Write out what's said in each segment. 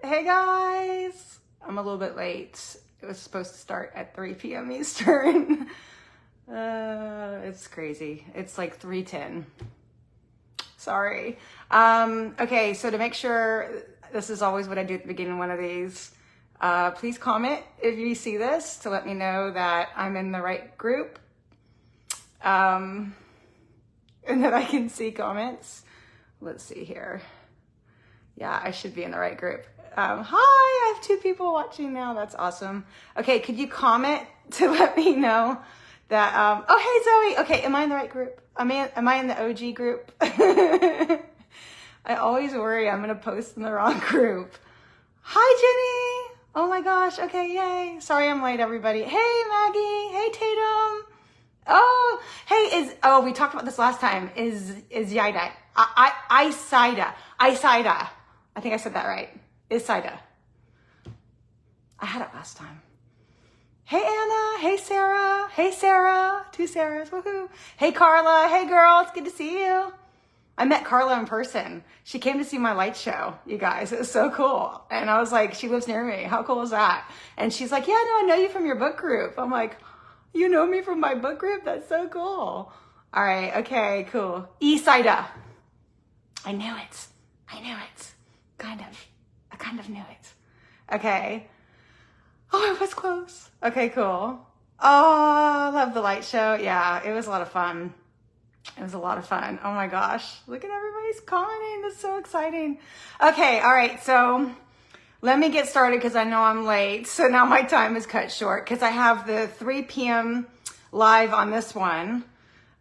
Hey guys, I'm a little bit late. It was supposed to start at 3 p.m. Eastern. It's crazy. It's like 3:10. Sorry. Okay, so to make sure, this is always what I do at the beginning of one of these. Please comment if you see this to let me know that I'm in the right group. And that I can see comments. Let's see here. Yeah, I should be in the right group. Hi, I have 2 people watching now. That's awesome. Okay, could you comment to let me know that, oh, hey, Zoe. Okay, am I in the right group? Am I in the OG group? I always worry I'm going to post in the wrong group. Hi, Jenny. Oh my gosh. Okay, yay. Sorry I'm late, everybody. Hey, Maggie. Hey, Tatum. Oh, hey, we talked about this last time. Is Yida. Isaida. I think I said that right. Isaida. I had it last time. Hey, Anna. Hey, Sarah. Hey, Sarah. 2 Sarahs. Woohoo. Hey, Carla. Hey, girl. It's good to see you. I met Carla in person. She came to see my light show, you guys. It was so cool. And I was like, she lives near me. How cool is that? And she's like, yeah, no, I know you from your book group. I'm like, you know me from my book group? That's so cool. All right. Okay, cool. Isaida. I knew it. I kind of knew it. Okay. Oh, it was close. Okay, cool. Oh, I love the light show. Yeah, it was a lot of fun. Oh my gosh. Look at everybody's commenting. That's so exciting. Okay. All right. So let me get started because I know I'm late. So now my time is cut short because I have the 3 p.m. live on this one.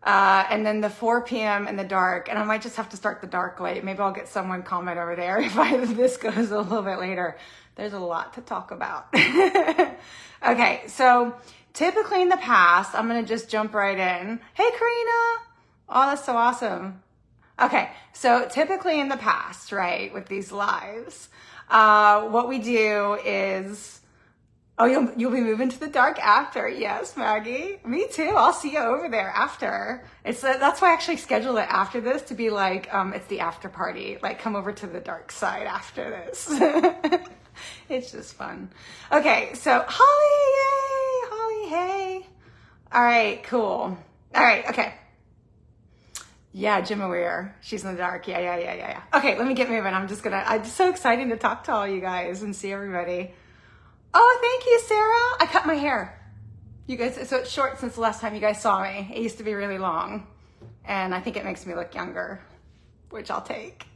And then the 4 p.m. in the dark, and I might just have to start the dark late. Maybe I'll get someone comment over there if this goes a little bit later. There's a lot to talk about. Okay, so typically in the past, I'm gonna just jump right in. Hey, Karina. Oh, that's so awesome. Okay, so typically in the past, right, with these lives, what we do is, oh, you'll be moving to the dark after. Yes, Maggie. Me too. I'll see you over there after. That's why I actually scheduled it after this to be like, it's the after party. Like, come over to the dark side after this. It's just fun. Okay, so Holly, yay! Holly, hey. All right, cool. All right, okay. Yeah, Jim Aware. She's in the dark. Yeah. Okay, let me get moving. I'm just so excited to talk to all you guys and see everybody. Oh, thank you, Sarah. I cut my hair. You guys, so it's short since the last time you guys saw me. It used to be really long. And I think it makes me look younger, which I'll take.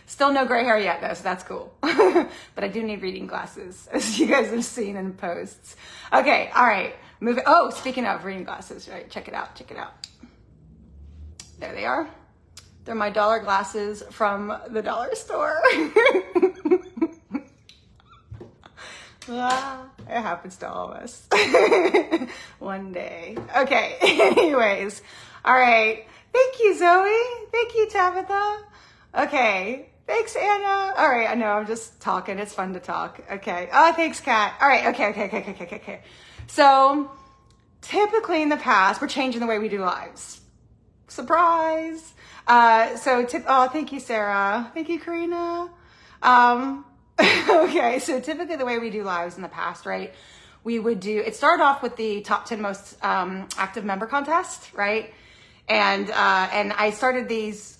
Still no gray hair yet though, so that's cool. But I do need reading glasses, as you guys have seen in posts. Okay, all right. Moving. Oh, speaking of reading glasses, right? Check it out. There they are. They're my dollar glasses from the dollar store. It happens to all of us one day. Okay, anyways. All right. Thank you, Zoe. Thank you, Tabitha. Okay. Thanks, Anna. All right. I know I'm just talking. It's fun to talk. Okay. Oh, thanks, Kat. All right. Okay. So typically in the past, we're changing the way we do lives. Surprise. Oh, thank you, Sarah. Thank you, Karina. Okay, so typically the way we do lives in the past, right? It started off with the top 10 most active member contest, right? And I started these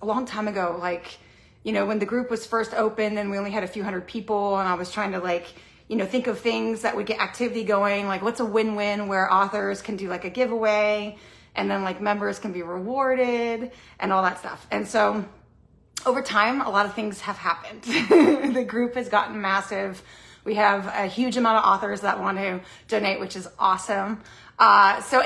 a long time ago, like, when the group was first open and we only had a few hundred people, and I was trying to think of things that would get activity going, like what's a win-win where authors can do like a giveaway and then like members can be rewarded and all that stuff. And so over time, a lot of things have happened. The group has gotten massive. We have a huge amount of authors that want to donate, which is awesome. So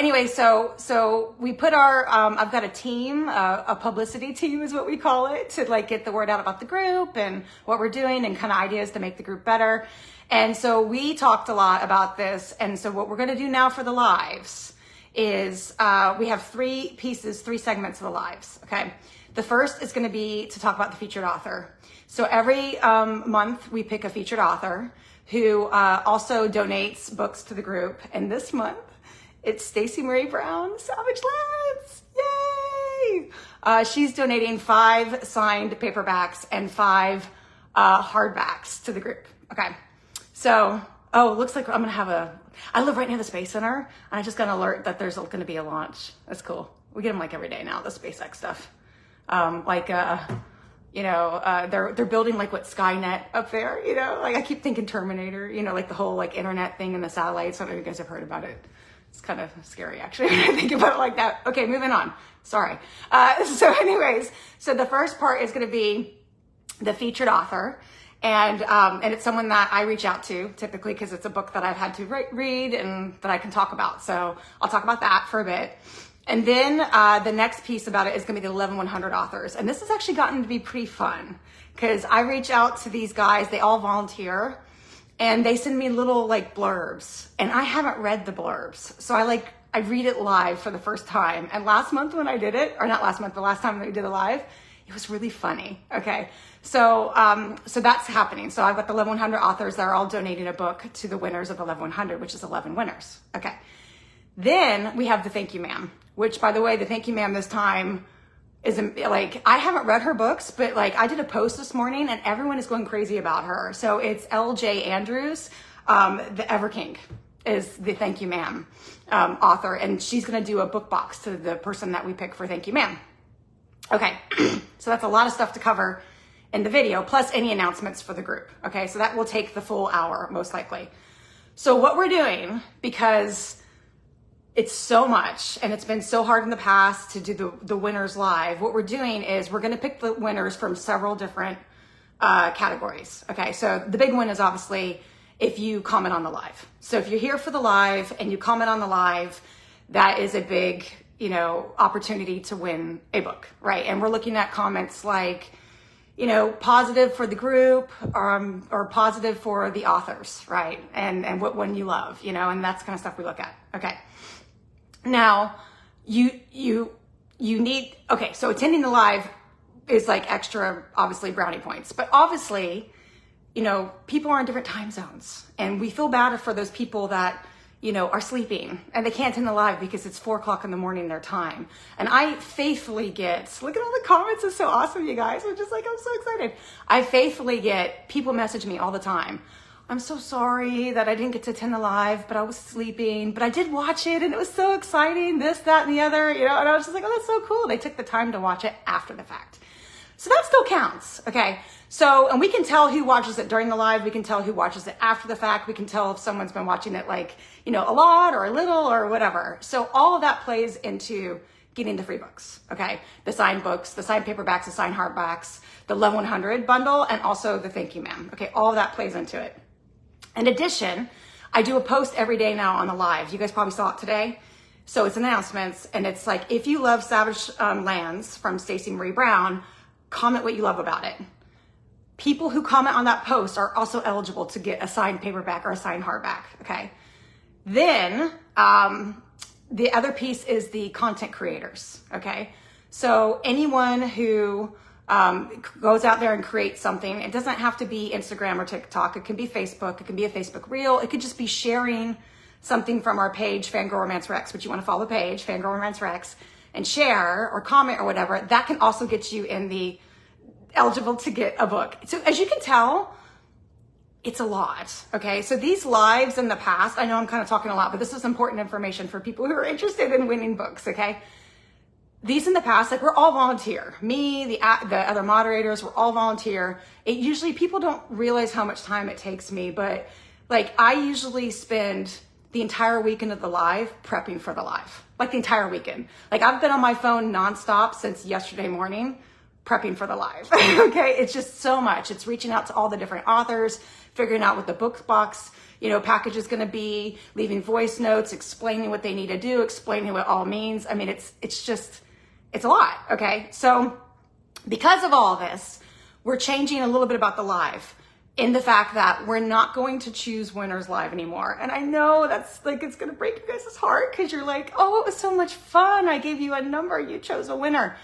we put I've got a team, a publicity team is what we call it, to like get the word out about the group and what we're doing and kind of ideas to make the group better. And so we talked a lot about this. And so what we're going to do now for the lives is we have 3 segments of the lives. Okay. The first is going to be to talk about the featured author. So every month we pick a featured author who also donates books to the group. And this month it's Stacey Marie Brown, Savage Lands. Yay! She's donating 5 signed paperbacks and 5 hardbacks to the group. Okay. So, oh, it looks like I'm going to have I live right near the Space Center, and I just got an alert that there's going to be a launch. That's cool. We get them like every day now, the SpaceX stuff. They're building like what Skynet up there, like I keep thinking Terminator, like the whole like internet thing and the satellites. I don't know if you guys have heard about it. It's kind of scary actually when I think about it like that. Okay, moving on. Sorry. So anyways, so the first part is going to be the featured author. And it's someone that I reach out to typically because it's a book that I've had to read and that I can talk about. So I'll talk about that for a bit. And then the next piece about it is going to be the 11-100 authors. And this has actually gotten to be pretty fun because I reach out to these guys. They all volunteer and they send me little like blurbs. And I haven't read the blurbs. So I read it live for the first time. And last month when I did it, or not last month, the last time that we did it live, it was really funny. Okay. So that's happening. So I've got the 11-100 authors that are all donating a book to the winners of the 11-100, which is 11 winners. Okay. Then we have the Thank You Ma'am, which by the way, the Thank You Ma'am this time is like, I haven't read her books, but like I did a post this morning and everyone is going crazy about her. So it's LJ Andrews, the Everking is the Thank You Ma'am author. And she's going to do a book box to the person that we pick for Thank You Ma'am. Okay. So that's a lot of stuff to cover in the video, plus any announcements for the group. Okay, so that will take the full hour, most likely. So what we're doing, because it's so much, and it's been so hard in the past to do the winners live, what we're doing is we're gonna pick the winners from several different categories. Okay, so the big one is obviously if you comment on the live. So if you're here for the live and you comment on the live, that is a big, opportunity to win a book, right? And we're looking at comments like, positive for the group, or positive for the authors, right? And what one you love, and that's kind of stuff we look at. Okay. Now, you need, okay, so attending the live is like extra, obviously, brownie points. But obviously, people are in different time zones. And we feel bad for those people that, are sleeping and they can't attend the live because it's 4:00 in the morning their time. And I faithfully look at all the comments. It's so awesome, you guys. I'm so excited. I faithfully get people message me all the time. I'm so sorry that I didn't get to attend the live, but I was sleeping, but I did watch it and it was so exciting, this, that, and the other, and I was just like, oh, that's so cool. They took the time to watch it after the fact. So that still counts. Okay. So, and we can tell who watches it during the live. We can tell who watches it after the fact. We can tell if someone's been watching it a lot or a little or whatever. So all of that plays into getting the free books. Okay. The signed books, the signed paperbacks, the signed hardbacks, the 11-100 bundle, and also the Thank You Ma'am. Okay. All of that plays into it. In addition, I do a post every day now on the live. You guys probably saw it today. So it's announcements, and it's like, if you love Savage Lands from Stacey Marie Brown, comment what you love about it. People who comment on that post are also eligible to get a signed paperback or a signed hardback, okay? Then the other piece is the content creators, okay? So anyone who goes out there and creates something, it doesn't have to be Instagram or TikTok. It can be Facebook. It can be a Facebook Reel. It could just be sharing something from our page, FanGrrrl Romance Rex, which you want to follow the page, FanGrrrl Romance Rex, and share or comment or whatever. That can also get you in the eligible to get a book. So as you can tell, it's a lot. Okay. So these lives in the past, I know I'm kind of talking a lot, but this is important information for people who are interested in winning books. Okay. These in the past, we're all volunteer. Me, the other moderators, we're all volunteer. Usually people don't realize how much time it takes me, but I usually spend the entire weekend of the live prepping for the live, the entire weekend. I've been on my phone nonstop since yesterday morning, prepping for the live. Okay. It's just so much. It's reaching out to all the different authors, figuring out what the book box, package is going to be, leaving voice notes, explaining what they need to do, explaining what it all means. I mean, it's a lot. Okay. So because of all this, we're changing a little bit about the live in the fact that we're not going to choose winners live anymore. And I know that's it's going to break you guys' heart because you're like, oh, it was so much fun. I gave you a number. You chose a winner.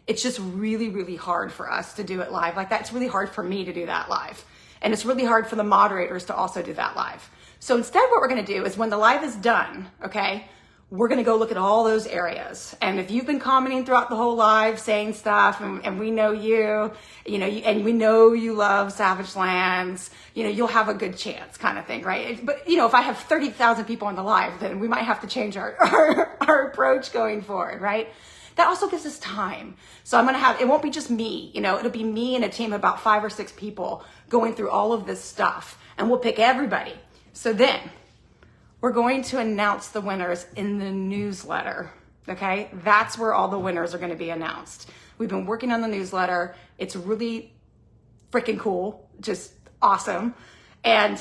It's just really, really hard for us to do it live like that. It's really hard for me to do that live. And it's really hard for the moderators to also do that live. So instead, what we're going to do is when the live is done, okay, we're going to go look at all those areas. And if you've been commenting throughout the whole live saying stuff and we know and we know you love Savage Lands, you'll have a good chance kind of thing, right? But, if I have 30,000 people on the live, then we might have to change our approach going forward, right? That also gives us time. So it won't be just me, it'll be me and a team of about 5 or 6 people going through all of this stuff, and we'll pick everybody. So then we're going to announce the winners in the newsletter, okay? That's where all the winners are going to be announced. We've been working on the newsletter. It's really freaking cool, just awesome. And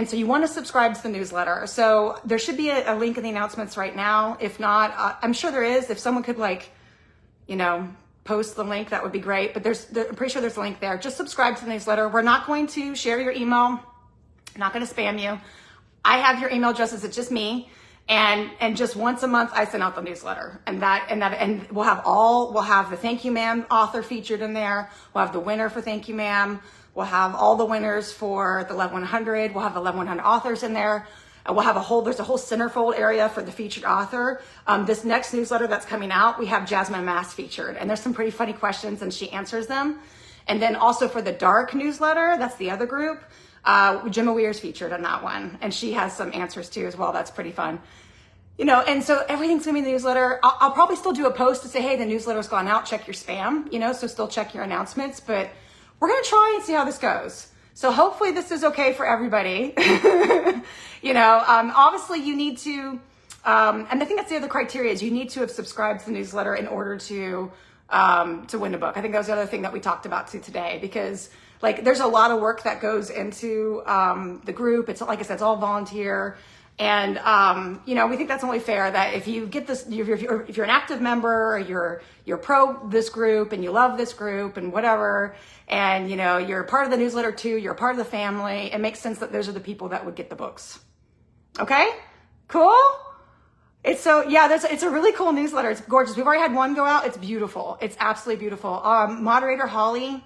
so you want to subscribe to the newsletter. So there should be a link in the announcements right now. If not, I'm sure there is. If someone could post the link, that would be great. But I'm pretty sure there's a link there. Just subscribe to the newsletter. We're not going to share your email. I'm not going to spam you. I have your email addresses. It's just me. And just once a month, I send out the newsletter, and we'll have the Thank You Ma'am author featured in there. We'll have the winner for Thank You Ma'am. We'll have all the winners for the Level 100. We'll have the Level 100 authors in there. And there's a whole centerfold area for the featured author. This next newsletter that's coming out, we have Jasmine Mass featured, and there's some pretty funny questions and she answers them. And then also for the dark newsletter, that's the other group, Gemma Weir's featured in that one, and she has some answers too as well. That's pretty fun. And so everything's gonna be in the newsletter. I'll probably still do a post to say, hey, the newsletter's gone out, check your spam, so still check your announcements, but we're gonna try and see how this goes. So hopefully this is okay for everybody. Obviously you need to, and I think that's the other criteria, is you need to have subscribed to the newsletter in order to win a book. I think that was the other thing that we talked about today, because there's a lot of work that goes into the group. It's like I said, it's all volunteer. And, we think that's only fair that if you get this, if you're an active member, or you're pro this group and you love this group and whatever, and, you're part of the newsletter too, you're a part of the family, it makes sense that those are the people that would get the books. Okay? Cool? It's a really cool newsletter. It's gorgeous. We've already had one go out. It's beautiful. It's absolutely beautiful. Moderator Holly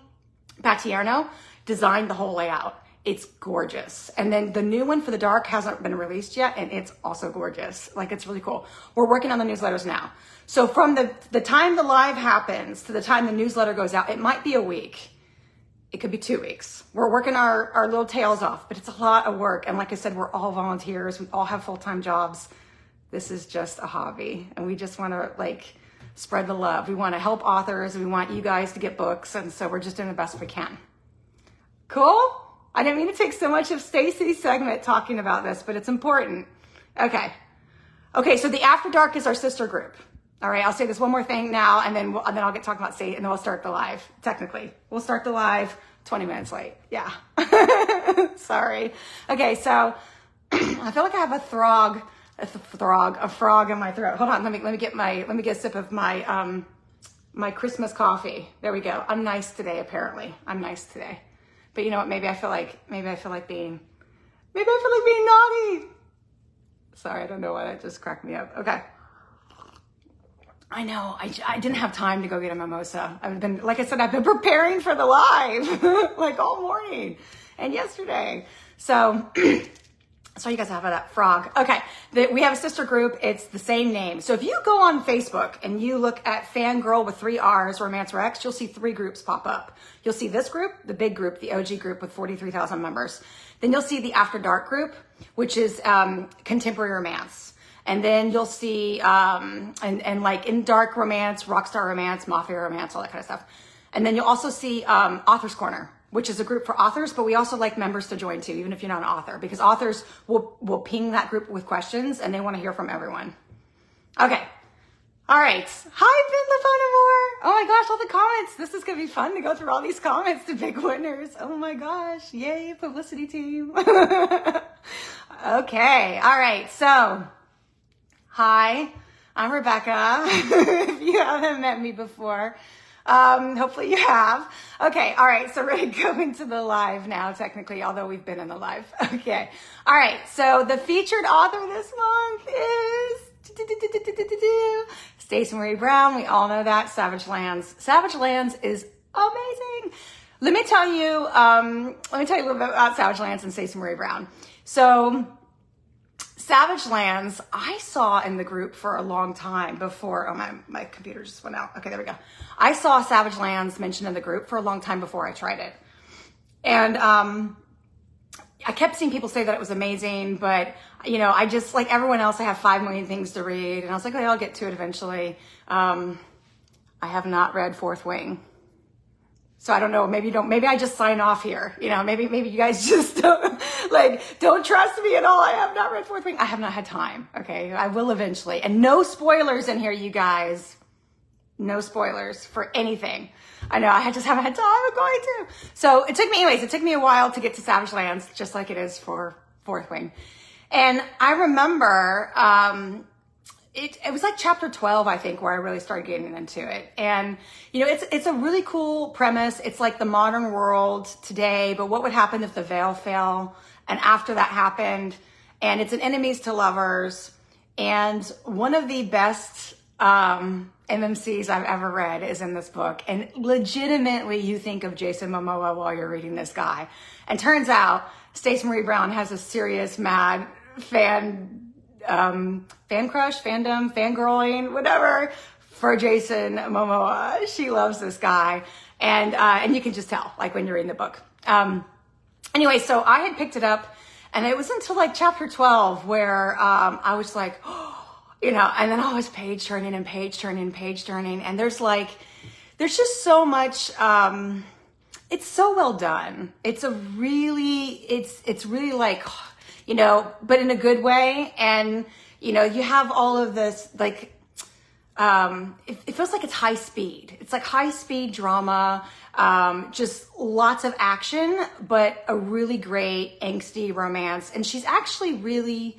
Patierno designed the whole layout. It's gorgeous. And then the new one for the dark hasn't been released yet, and it's also gorgeous. It's really cool. We're working on the newsletters now. So from the time the live happens to the time the newsletter goes out, it might be a week. It could be 2 weeks. We're working our little tails off, but it's a lot of work. And like I said, we're all volunteers. We all have full-time jobs. This is just a hobby, and we just want to spread the love. We want to help authors. We want you guys to get books, and so we're just doing the best we can. Cool? I didn't mean to take so much of Stacey's segment talking about this, but it's important. Okay, so the After Dark is our sister group. All right, I'll say this one more thing now, and then I'll get talking about Stacey, and then we'll start the live. Technically, we'll start the live 20 minutes late. Yeah, sorry. Okay, so I feel like I have a frog in my throat. Hold on, let me get a sip of my my Christmas coffee. There we go. I'm nice today. Apparently, I'm nice today. But you know what? Maybe I feel like being naughty. Sorry, I don't know why that just cracked me up. Okay. I know, I didn't have time to go get a mimosa. I've been preparing for the live all morning and yesterday. So you guys have that frog. Okay, we have a sister group. It's the same name. So if you go on Facebook and you look at FanGrrrl with 3 R's, Romance Rex, you'll see 3 groups pop up. You'll see this group, the big group, the OG group with 43,000 members. Then you'll see the After Dark group, which is contemporary romance. And then you'll see, in dark romance, rockstar romance, mafia romance, all that kind of stuff. And then you'll also see Author's Corner, which is a group for authors, but we also like members to join too, even if you're not an author, because authors will ping that group with questions and they want to hear from everyone. Okay. All right. Hi, Ben LaFonamore. Oh my gosh, all the comments. This is going to be fun to go through all these comments to pick winners. Oh my gosh. Yay, publicity team. Okay. All right. So, hi, I'm Rebecca. If you haven't met me before, hopefully you have. Okay. All right. So we're going to go into the live now, technically, although we've been in the live. Okay. All right. So the featured author this month is Stacey Marie Brown. We all know that. Savage Lands. Savage Lands is amazing. Let me tell you a little bit about Savage Lands and Stacey Marie Brown. So Savage Lands, I saw in the group for a long time before, oh, my computer just went out. Okay, there we go. I saw Savage Lands mentioned in the group for a long time before I tried it. And I kept seeing people say that it was amazing, but, you know, I just, like everyone else, I have 5 million things to read. And I was like, okay, I'll get to it eventually. I have not read Fourth Wing. So I don't know, maybe I just sign off here. You know, maybe you guys just don't trust me at all. I have not read Fourth Wing. I have not had time. Okay, I will eventually. And no spoilers in here, you guys. No spoilers for anything. I know, I just haven't had time. I'm going to. So it took me a while to get to Savage Lands, just like it is for Fourth Wing. And I remember, it was like chapter 12, I think, where I really started getting into it. And, you know, it's a really cool premise. It's like the modern world today, but what would happen if the veil fell? And after that happened, and it's an enemies to lovers. And one of the best MMCs I've ever read is in this book. And legitimately, you think of Jason Momoa while you're reading this guy. And turns out, Stacey Marie Brown has a serious mad fan crush, fandom, fangirling, whatever, for Jason Momoa. She loves this guy. And you can just tell, like, when you're reading the book. Anyway, so I had picked it up, and it was until like chapter 12 where I was like, oh, you know, and then I was page turning. And there's just so much, it's so well done. It's really like, you know, but in a good way. And, you know, you have all of this, like, it feels like it's high speed. It's like high speed drama, just lots of action, but a really great angsty romance. And she's actually really,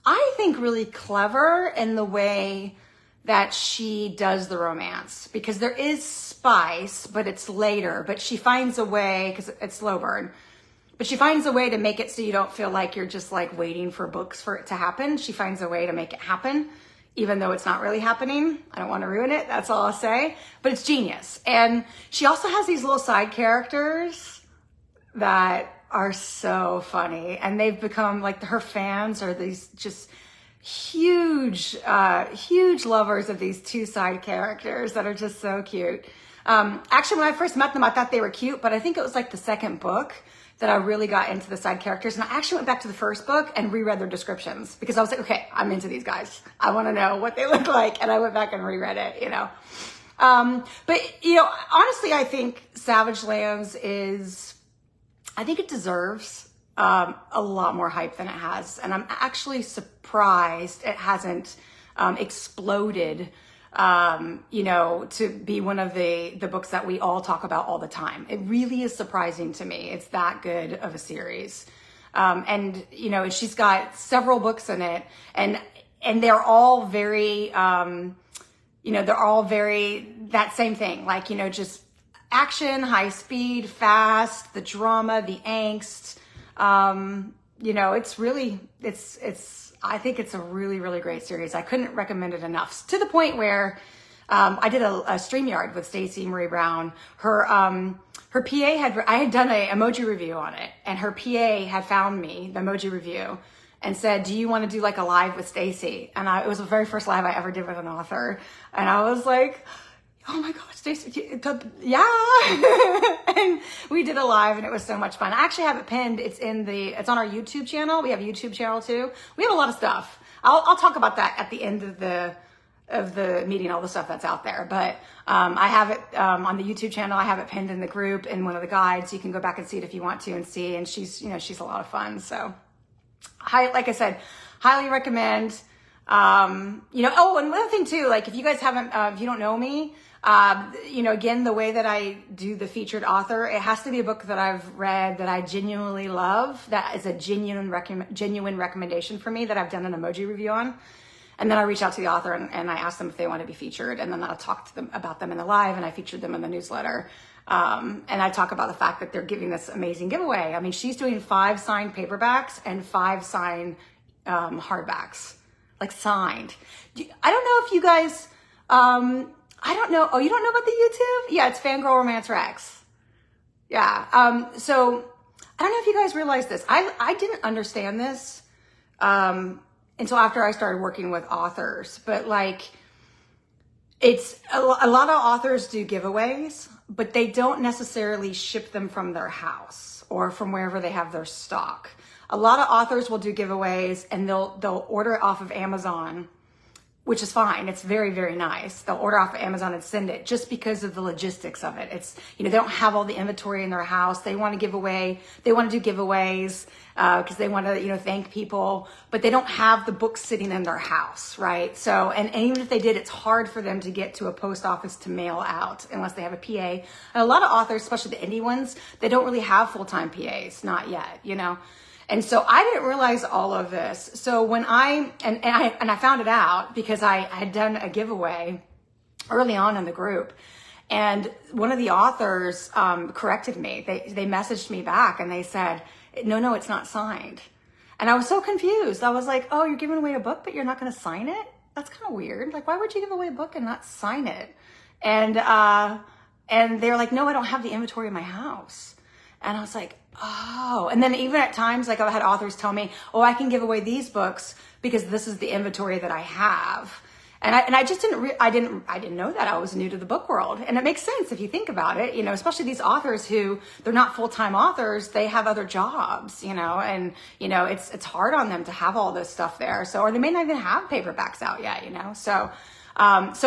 I think, really clever in the way that she does the romance, because there is spice, but it's later, but she finds a way, because it's slow burn. But she finds a way to make it so you don't feel like you're just like waiting for books for it to happen. She finds a way to make it happen, even though it's not really happening. I don't want to ruin it. That's all I'll say. But it's genius. And she also has these little side characters that are so funny. And they've become like, her fans are these just huge lovers of these 2 side characters that are just so cute. Actually, when I first met them, I thought they were cute, but I think it was like the second book that I really got into the side characters. And I actually went back to the first book and reread their descriptions, because I was like, okay, I'm into these guys. I want to know what they look like. And I went back and reread it, you know. But, you know, honestly, I think Savage Lands I think it deserves a lot more hype than it has. And I'm actually surprised it hasn't exploded, you know, to be one of the books that we all talk about all the time. It really is surprising to me. It's that good of a series. And, you know, she's got several books in it, and they're all very, you know, they're all very that same thing. Like, you know, just action, high speed, fast, the drama, the angst. You know, it's really, I think it's a really, really great series. I couldn't recommend it enough, to the point where I did a StreamYard with Stacey Marie Brown. Her PA I had done an emoji review on it, and her PA had found me, the emoji review, and said, do you want to do like a live with Stacey? And it was the very first live I ever did with an author. And I was like, oh my gosh, Stacey, yeah. And we did a live, and it was so much fun. I actually have it pinned. It's on our YouTube channel. We have a YouTube channel too. We have a lot of stuff. I'll talk about that at the end of the meeting, all the stuff that's out there. But I have it on the YouTube channel. I have it pinned in the group in one of the guides. You can go back and see it if you want to and see. And she's a lot of fun. So, like I said, highly recommend. You know, oh, and another thing too, like if you guys haven't, if you don't know me, you know, again, the way that I do the featured author, it has to be a book that I've read that I genuinely love, that is a genuine recommendation for me, that I've done an emoji review on. And then I reach out to the author and I ask them if they want to be featured. And then I'll talk to them about them in the live, and I featured them in the newsletter. And I talk about the fact that they're giving this amazing giveaway. I mean, she's doing 5 signed paperbacks and 5 signed hardbacks, like signed. I don't know if you guys, I don't know. Oh, you don't know about the YouTube? Yeah, it's FanGrrrl Romance Rex. Yeah. So I don't know if you guys realize this. I didn't understand this until after I started working with authors. But like, it's a lot of authors do giveaways, but they don't necessarily ship them from their house or from wherever they have their stock. A lot of authors will do giveaways and they'll order it off of Amazon, which is fine. It's very, very nice. They'll order off of Amazon and send it just because of the logistics of it. It's, you know, they don't have all the inventory in their house. They want to give away, they want to do giveaways because they want to, you know, thank people, but they don't have the books sitting in their house, right? So, and even if they did, it's hard for them to get to a post office to mail out unless they have a PA. And a lot of authors, especially the indie ones, they don't really have full-time PAs, not yet, you know? And so I didn't realize all of this. So when I found it out because I had done a giveaway early on in the group, and one of the authors corrected me. They messaged me back and they said, no, it's not signed. And I was so confused. I was like, oh, you're giving away a book, but you're not going to sign it? That's kind of weird. Like, why would you give away a book and not sign it? And they're like, no, I don't have the inventory in my house. And I was like, oh. And then even at times, like I've had authors tell me, oh, I can give away these books because this is the inventory that I have. And I just I didn't know that. I was new to the book world. And it makes sense if you think about it, you know, especially these authors who they're not full-time authors, they have other jobs, you know, and, you know, it's hard on them to have all this stuff there. So, or they may not even have paperbacks out yet, you know? So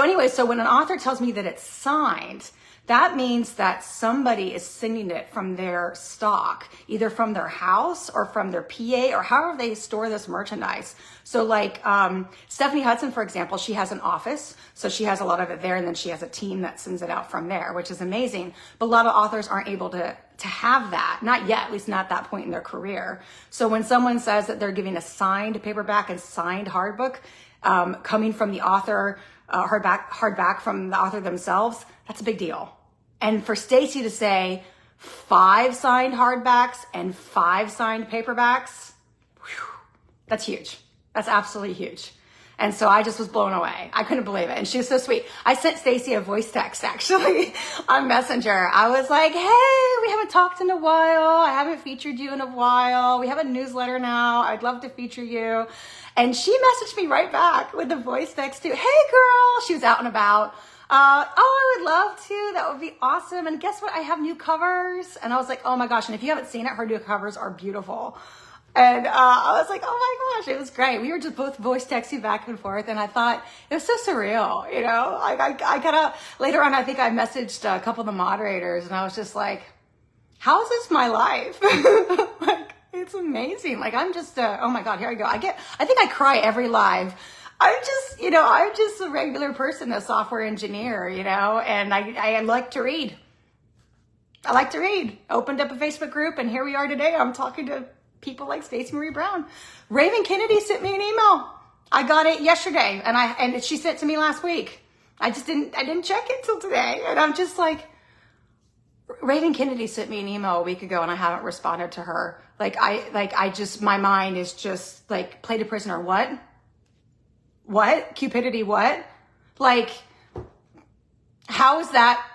anyway, so when an author tells me that it's signed, that means that somebody is sending it from their stock, either from their house or from their PA or however they store this merchandise. So like Stephanie Hudson, for example, she has an office. So she has a lot of it there, and then she has a team that sends it out from there, which is amazing. But a lot of authors aren't able to have that, not yet, at least not at that point in their career. So when someone says that they're giving a signed paperback and signed hardbook coming from the author, hardback from the author themselves, that's a big deal. And for Stacey to say 5 signed hardbacks and 5 signed paperbacks, whew, that's huge. That's absolutely huge. And so I just was blown away. I couldn't believe it. And she was so sweet. I sent Stacey a voice text actually on Messenger. I was like, hey, we haven't talked in a while. I haven't featured you in a while. We have a newsletter now. I'd love to feature you. And she messaged me right back with a voice text too. Hey girl, she was out and about. Oh, I would love to. That would be awesome. And guess what? I have new covers. And I was like, oh my gosh. And if you haven't seen it, her new covers are beautiful. And I was like, oh my gosh, it was great. We were just both voice texting back and forth. And I thought it was so surreal, you know? I kind of, later on, I think I messaged a couple of the moderators and I was just like, how is this my life? Like, it's amazing. Like, I'm just, oh my God, here I go. I think I cry every live. I'm just a regular person, a software engineer, you know, and I like to read. I like to read. Opened up a Facebook group and here we are today. I'm talking to people like Stacey Marie Brown. Raven Kennedy sent me an email. I got it yesterday and she sent it to me last week. I didn't check it till today. And I'm just like, Raven Kennedy sent me an email a week ago and I haven't responded to her. My mind is just like, played a prisoner. What? Cupidity, what? Like, how is that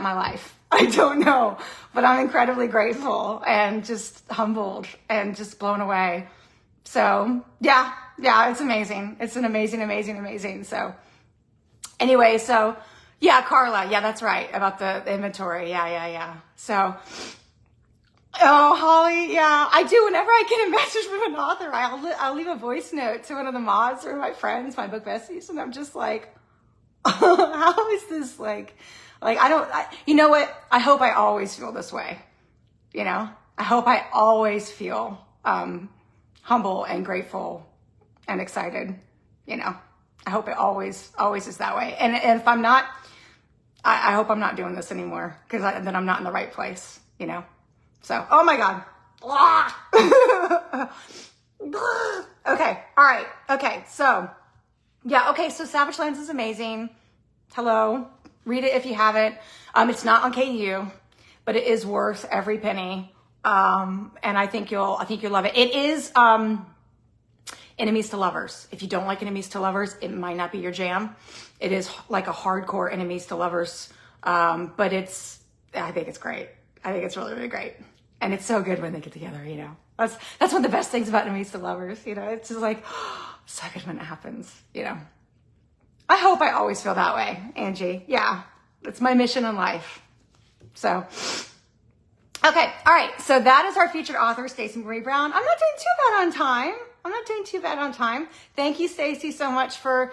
my life? I don't know, but I'm incredibly grateful and just humbled and just blown away. So yeah, it's amazing. It's an amazing. So anyway, so yeah, Carla. Yeah, that's right. About the inventory. Yeah. So, oh, Holly, yeah, I do. Whenever I get a message from an author, I'll leave a voice note to one of the mods or my friends, my book besties, and I'm just like, how is this like you know what? I hope I always feel this way. You know, I hope I always feel humble and grateful and excited. You know, I hope it always is that way. And if I'm not, I hope I'm not doing this anymore because then I'm not in the right place. You know. So, oh my God. Okay. All right. Okay. So, yeah. Okay. So Savage Lands is amazing. Hello. Read it if you haven't. It's not on KU, but it is worth every penny. And I think you'll love it. It is, enemies to lovers. If you don't like enemies to lovers, it might not be your jam. It is like a hardcore enemies to lovers. But I think it's great. I think it's really, really great. And it's so good when they get together, you know. That's one of the best things about enemies to lovers. You know, it's just like, so good when it happens, you know. I hope I always feel that way, Angie. Yeah, it's my mission in life. So, okay, all right. So that is our featured author, Stacey Marie Brown. I'm not doing too bad on time. Thank you, Stacey, so much for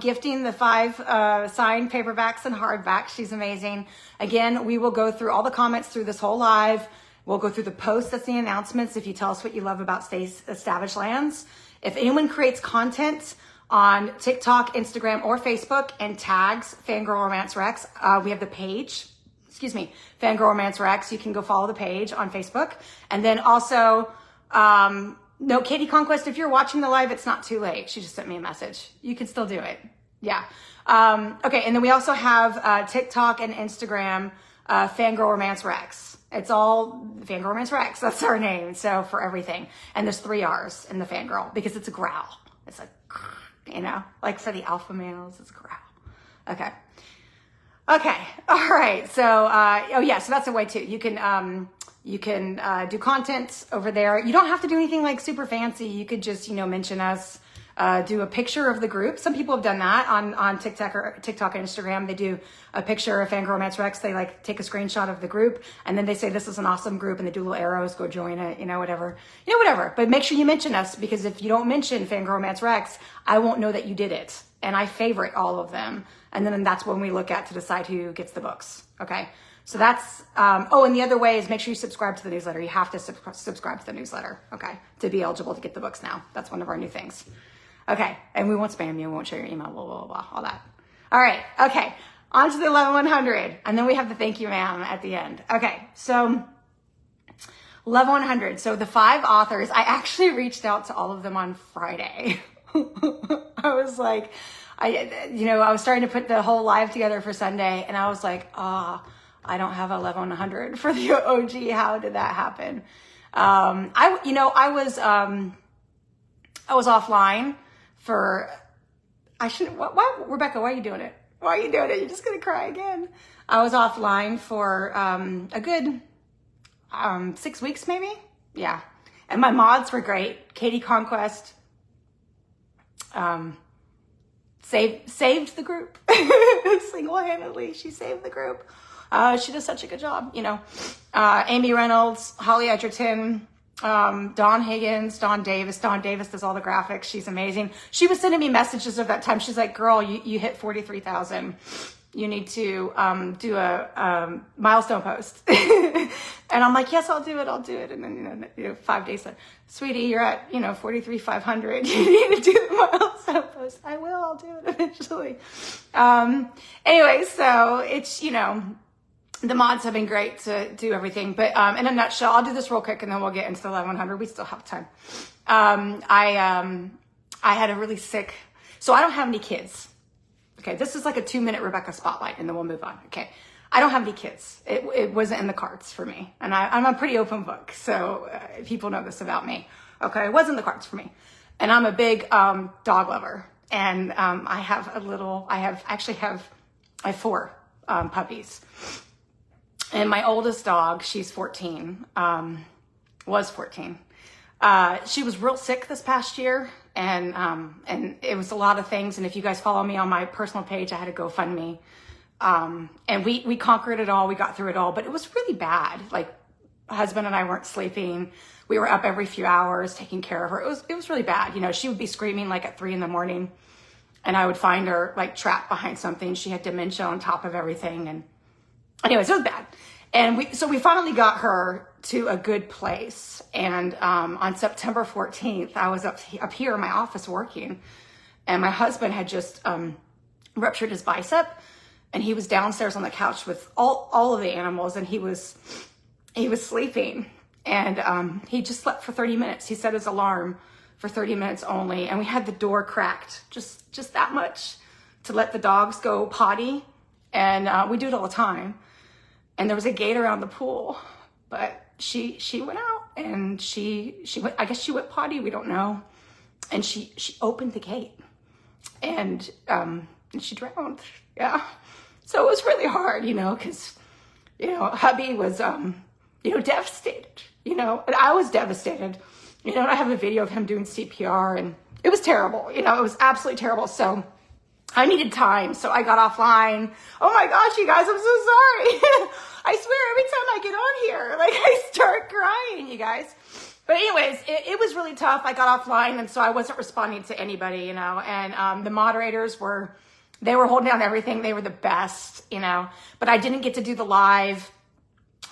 gifting the 5 signed paperbacks and hardbacks. She's amazing. Again, we will go through all the comments through this whole live. We'll go through the posts, that's the announcements. If you tell us what you love about Savage Lands. If anyone creates content on TikTok, Instagram, or Facebook and tags FanGrrrl Romance Rex, we have the page, FanGrrrl Romance Rex. You can go follow the page on Facebook. And then also, no, Katie Conquest, if you're watching the live, it's not too late. She just sent me a message. You can still do it. Yeah. Okay, and then we also have TikTok and Instagram, FanGrrrl Romance Rex. It's all FanGrrrl Romance Rex. That's our name. So for everything. And there's 3 R's in the FanGrrrl because it's a growl. It's like, you know, like for the alpha males, it's a growl. Okay. Okay. All right. So, oh yeah. So that's a way too. You can do content over there. You don't have to do anything like super fancy. You could just, you know, mention us, do a picture of the group. Some people have done that on TikTok and Instagram. They do a picture of FanGrrrl Romance Rex. They like take a screenshot of the group and then they say, this is an awesome group, and they do little arrows, go join it, whatever. But make sure you mention us, because if you don't mention FanGrrrl Romance Rex, I won't know that you did it. And I favorite all of them. And then that's when we look at to decide who gets the books. Okay. So that's, oh, and the other way is make sure you subscribe to the newsletter. You have to subscribe to the newsletter. Okay. To be eligible to get the books now. That's one of our new things. Okay. And we won't spam you. We won't share your email, blah, blah, blah, all that. All right. Okay. On to the 11-100. And then we have the thank you, ma'am, at the end. Okay. So 11-100. So the 5 authors, I actually reached out to all of them on Friday. I was like, I was starting to put the whole live together for Sunday, and I was like, I don't have 11-100 for the OG. How did that happen? I was offline for, why, Rebecca, why are you doing it? Why are you doing it? You're just going to cry again. I was offline for a good 6 weeks, maybe. Yeah. And my mods were great. Katie Conquest saved the group single-handedly. She saved the group. She does such a good job. Amy Reynolds, Holly Edgerton, Dawn Higgins, Dawn Davis. Dawn Davis does all the graphics. She's amazing. She was sending me messages of that time. She's like, girl, you hit 43,000. You need to do a milestone post. And I'm like, yes, I'll do it. And then, 5 days later, sweetie, you're at, 43,500. You need to do the milestone post. I'll do it eventually. Anyway, so it's, the mods have been great to do everything. But in a nutshell, I'll do this real quick and then we'll get into the 1100. We still have time. I had a really sick, so I don't have any kids. Okay, this is like a 2-minute Rebecca spotlight, and then we'll move on. Okay, I don't have any kids. It wasn't in the cards for me, and I'm a pretty open book, so people know this about me. Okay, it wasn't in the cards for me, and I'm a big dog lover, and I have 4 puppies, and my oldest dog, she's 14, was 14. She was real sick this past year. And it was a lot of things. And if you guys follow me on my personal page, I had a GoFundMe. And we conquered it all. We got through it all, but it was really bad. Like, husband and I weren't sleeping. We were up every few hours taking care of her. It was really bad. She would be screaming like at 3 a.m. and I would find her like trapped behind something. She had dementia on top of everything. And anyways, it was bad. And we finally got her to a good place. And on September 14th, I was up here in my office working, and my husband had just ruptured his bicep, and he was downstairs on the couch with all of the animals, and he was sleeping, and he just slept for 30 minutes. He set his alarm for 30 minutes only, and we had the door cracked just that much to let the dogs go potty, and we do it all the time. And there was a gate around the pool, but she went out, and she went, I guess she went potty, we don't know. And she opened the gate, and she drowned. Yeah. So it was really hard, because, hubby was, devastated. you know, and I was devastated. You know, and I have a video of him doing CPR, and it was terrible. You know, it was absolutely terrible. So I needed time. So I got offline. Oh my gosh, you guys, I'm so sorry. I swear every time I get on here, like I start crying, you guys. But anyways, it was really tough. I got offline, and so I wasn't responding to anybody, you know, and the moderators they were holding down everything. They were the best, you know, but I didn't get to do the live.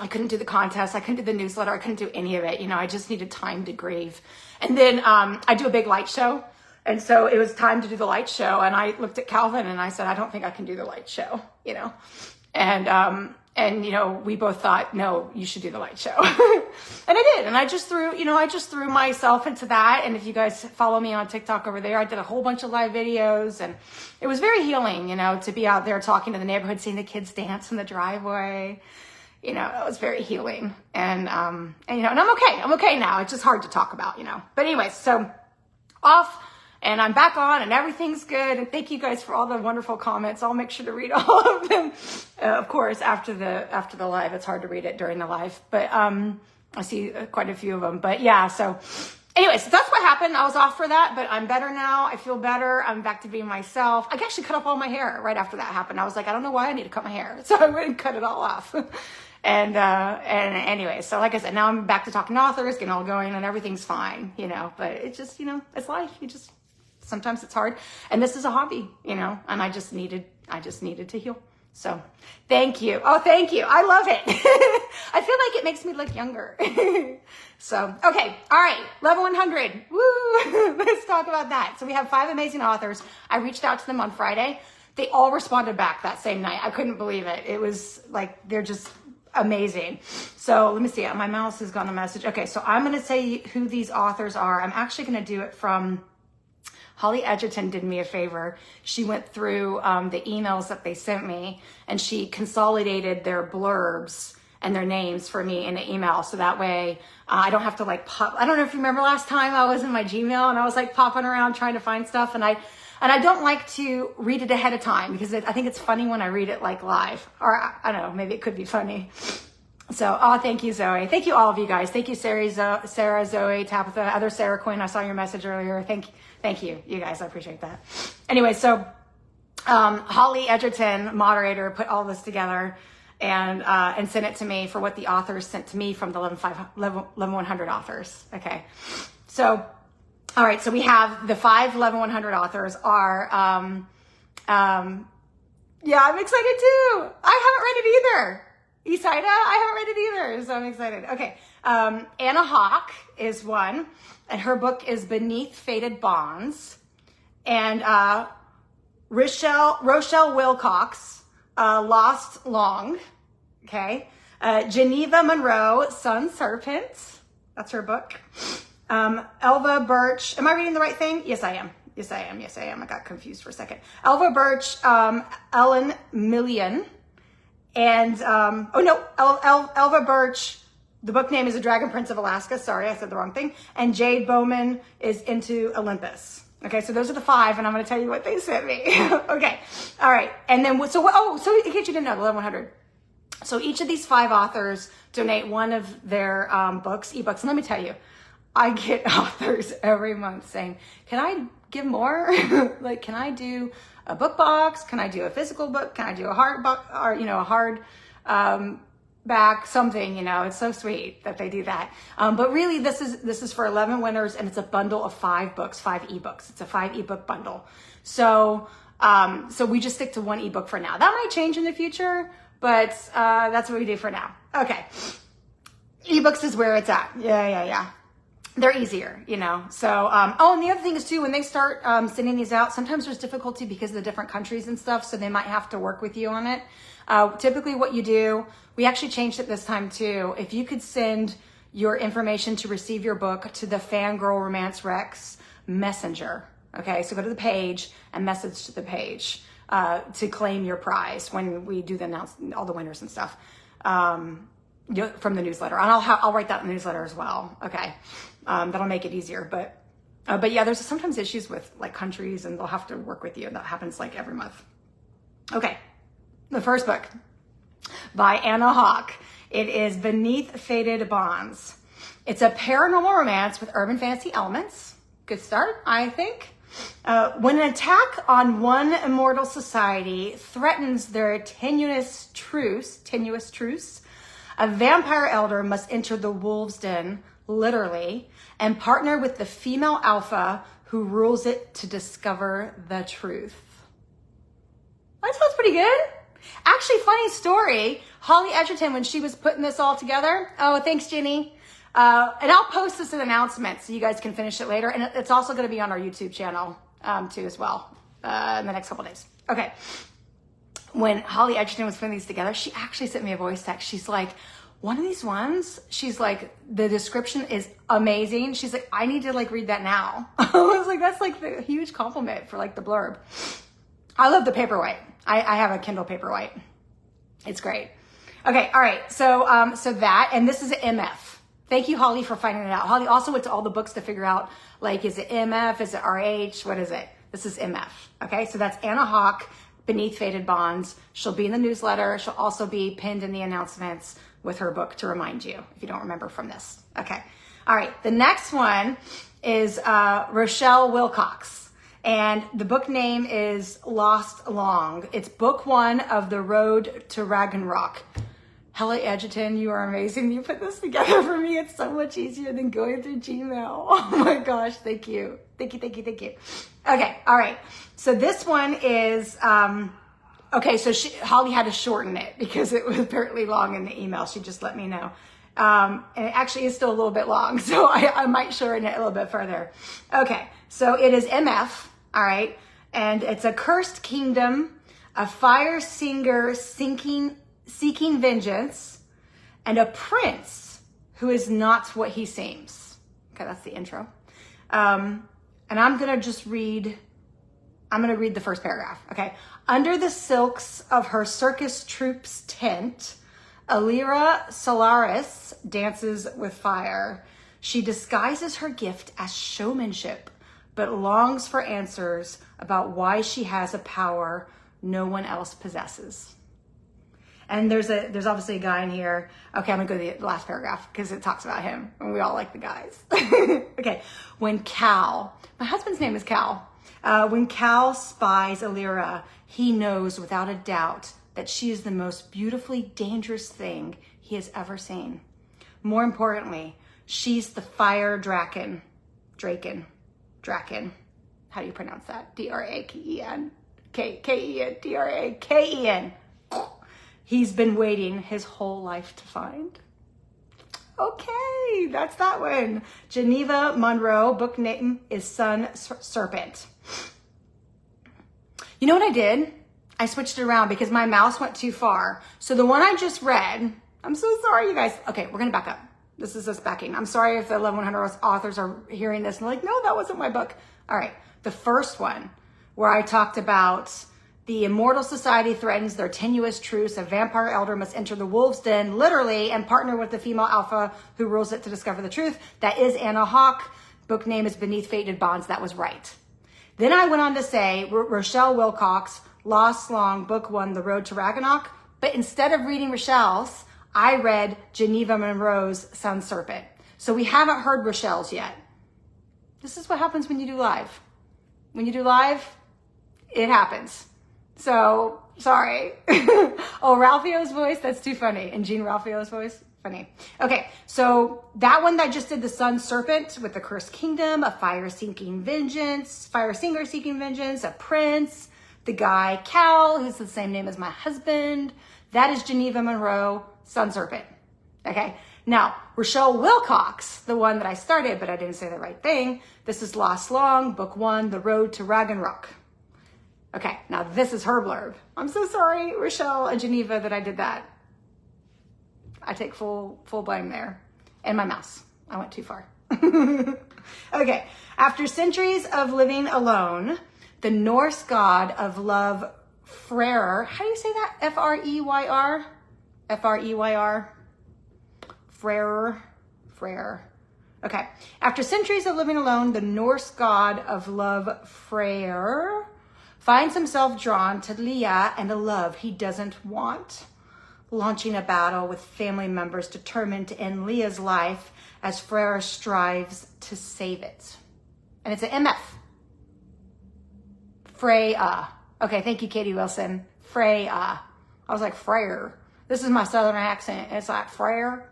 I couldn't do the contest. I couldn't do the newsletter. I couldn't do any of it. You know, I just needed time to grieve. And then I do a big light show. And so it was time to do the light show. And I looked at Calvin and I said, I don't think I can do the light show, you know. And you know, we both thought, no, you should do the light show. And I did. And I just threw myself into that. And if you guys follow me on TikTok over there, I did a whole bunch of live videos, and it was very healing, you know, to be out there talking to the neighborhood, seeing the kids dance in the driveway. You know, it was very healing. And you know, and I'm okay. I'm okay now. It's just hard to talk about, you know. But anyways, so off. And I'm back on, and everything's good. And thank you guys for all the wonderful comments. I'll make sure to read all of them. Of course, after the live, it's hard to read it during the live, but I see quite a few of them. But yeah, so anyways, that's what happened. I was off for that, but I'm better now. I feel better. I'm back to being myself. I actually cut off all my hair right after that happened. I was like, I don't know why I need to cut my hair, so I went and cut it all off. And anyway, so like I said, now I'm back to talking to authors, getting all going, and everything's fine, you know. But it's just, you know, it's life. Sometimes it's hard, and this is a hobby, you know, and I just needed to heal. So thank you. Oh, thank you. I love it. I feel like it makes me look younger. So, okay. All right. Level 100. Woo. Let's talk about that. So we have 5 amazing authors. I reached out to them on Friday. They all responded back that same night. I couldn't believe it. It was like, they're just amazing. So let me see. My mouse has gone a message. Okay. So I'm going to say who these authors are. I'm actually going to do it from Holly Edgerton did me a favor. She went through the emails that they sent me, and she consolidated their blurbs and their names for me in an email. So that way I don't have to like pop. I don't know if you remember last time I was in my Gmail and I was like popping around trying to find stuff. And I don't like to read it ahead of time because I think it's funny when I read it like live, or I don't know, maybe it could be funny. So, thank you, Zoe. Thank you, all of you guys. Thank you, Sarah, Zoe, Tabitha, other Sarah Quinn. I saw your message earlier. Thank you, you guys. I appreciate that. Anyway, so Holly Edgerton, moderator, put all this together and sent it to me for what the authors sent to me from the level 100 authors. Okay, so all right. So we have the 5 level 100 authors are. Yeah, I'm excited too. I haven't read it either. Isaida, I haven't read it either, so I'm excited. Okay, Anna Hawke is one, and her book is Beneath Faded Bonds. And Rochelle Wilcox, Lost Long. Okay, Geneva Monroe, Sun Serpent. That's her book. Elva Birch. Am I reading the right thing? Yes, I am. Yes, I am. I got confused for a second. Elva Birch, Ellen Millian. And, Elva Birch, the book name is A Dragon Prince of Alaska. Sorry, I said the wrong thing. And Jade Bowman is Into Olympus. Okay, so those are the 5, and I'm going to tell you what they sent me. Okay, all right. And then, so in case you didn't know, the level 100. So each of these 5 authors donate one of their ebooks. And let me tell you, I get authors every month saying, can I give more? Like, can I do a book box? Can I do a physical book? Can I do a hard book, or, you know, a hard back something? You know, it's so sweet that they do that. But really, this is for 11 winners, and it's a bundle of 5 books, 5 ebooks. It's a 5 ebook bundle. So we just stick to 1 ebook for now. That might change in the future, but that's what we do for now. Okay, ebooks is where it's at. Yeah. They're easier, you know. So, and the other thing is too, when they start sending these out, sometimes there's difficulty because of the different countries and stuff, so they might have to work with you on it. Typically what you do, we actually changed it this time too. If you could send your information to receive your book to the FanGrrrl Romance Rex Messenger. Okay, so go to the page and message to the page to claim your prize when we do the announce all the winners and stuff from the newsletter. And I'll write that in the newsletter as well. Okay. That'll make it easier, but yeah, there's sometimes issues with like countries, and they'll have to work with you. That happens like every month. Okay, the first book by Anna Hawke. It is Beneath Faded Bonds. It's a paranormal romance with urban fantasy elements. Good start, I think. When an attack on one immortal society threatens their tenuous truce, a vampire elder must enter the wolf's den, literally, and partner with the female alpha who rules it to discover the truth. That sounds pretty good. Actually, funny story. Holly Edgerton, when she was putting this all together. Oh, thanks, Jenny. And I'll post this in announcements so you guys can finish it later. And it's also going to be on our YouTube channel too as well in the next couple days. Okay. When Holly Edgerton was putting these together, she actually sent me a voice text. She's like, one of these ones, she's like, the description is amazing. She's like, I need to like read that now. I was like, that's like the huge compliment for like the blurb. I love the Paperwhite. I have a Kindle Paperwhite. It's great. Okay. All right. So that, and this is an MF. Thank you, Holly, for finding it out. Holly also went to all the books to figure out, like, is it MF? Is it RH? What is it? This is MF. Okay. So that's Anna Hawk, Beneath Faded Bonds. She'll be in the newsletter. She'll also be pinned in the announcements with her book to remind you if you don't remember from this. Okay. All right. The next one is Rochelle Wilcox. And the book name is Lost Along. It's book 1 of The Road to Ragnarok. Holly Edgerton, you are amazing. You put this together for me. It's so much easier than going through Gmail. Oh my gosh. Thank you. Thank you. Okay. All right. So this one is, okay. So Holly had to shorten it because it was apparently long in the email. She just let me know. And it actually is still a little bit long. So I might shorten it a little bit further. Okay. So it is MF. All right. And it's a cursed kingdom, a fire singer seeking vengeance, and a prince who is not what he seems. Okay. That's the intro. And I'm going to read the first paragraph. Okay. Under the silks of her circus troupe's tent, Alira Solaris dances with fire. She disguises her gift as showmanship, but longs for answers about why she has a power no one else possesses. And there's obviously a guy in here. Okay, I'm gonna go to the last paragraph because it talks about him, and we all like the guys. Okay, when Cal, my husband's name is Cal. When Cal spies Alira, he knows without a doubt that she is the most beautifully dangerous thing he has ever seen. More importantly, she's the fire Draken. How do you pronounce that? D-R-A-K-E-N. K-E-N. D-R-A-K-E-N. He's been waiting his whole life to find. Okay, that's that one. Geneva Monroe, book name is Sun Serpent. You know what I did? I switched it around because my mouse went too far. So the one I just read, I'm so sorry, you guys. Okay, we're going to back up. This is us backing. I'm sorry if the 1100 authors are hearing this and like, no, that wasn't my book. All right. The first one where I talked about the immortal society threatens their tenuous truce. A vampire elder must enter the wolf's den, literally, and partner with the female alpha who rules it to discover the truth. That is Anna Hawk. Book name is Beneath Faded Bonds. That was right. Then I went on to say Rochelle Wilcox, Lost Long, book 1, The Road to Ragnarok. But instead of reading Rochelle's, I read Geneva Monroe's Sun Serpent. So we haven't heard Rochelle's yet. This is what happens when you do live. When you do live, it happens. So, sorry. Oh, Ralphio's voice, that's too funny. And Jean Ralphio's voice, funny. Okay, so that one that just did the Sun Serpent with the Cursed Kingdom, a fire singer seeking vengeance, a prince, the guy Cal, who's the same name as my husband. That is Geneva Monroe, Sun Serpent. Okay, now Rochelle Wilcox, the one that I started, but I didn't say the right thing. This is Lost Long, book 1, The Road to Ragnarok. Okay, now this is her blurb. I'm so sorry, Rochelle and Geneva, that I did that. I take full blame there. And my mouse. I went too far. Okay, after centuries of living alone, the Norse god of love, FanGrrrl, how do you say that? F-R-E-Y-R? F-R-E-Y-R? FanGrrrl. Okay, after centuries of living alone, the Norse god of love, FanGrrrl, finds himself drawn to Leah and a love he doesn't want. launching a battle with family members determined to end Leah's life as FanGrrrl strives to save it. And it's an MF. Freya. Okay, thank you, Katie Wilson. Freya. I was like, Freyr. This is my southern accent. It's like Freyr.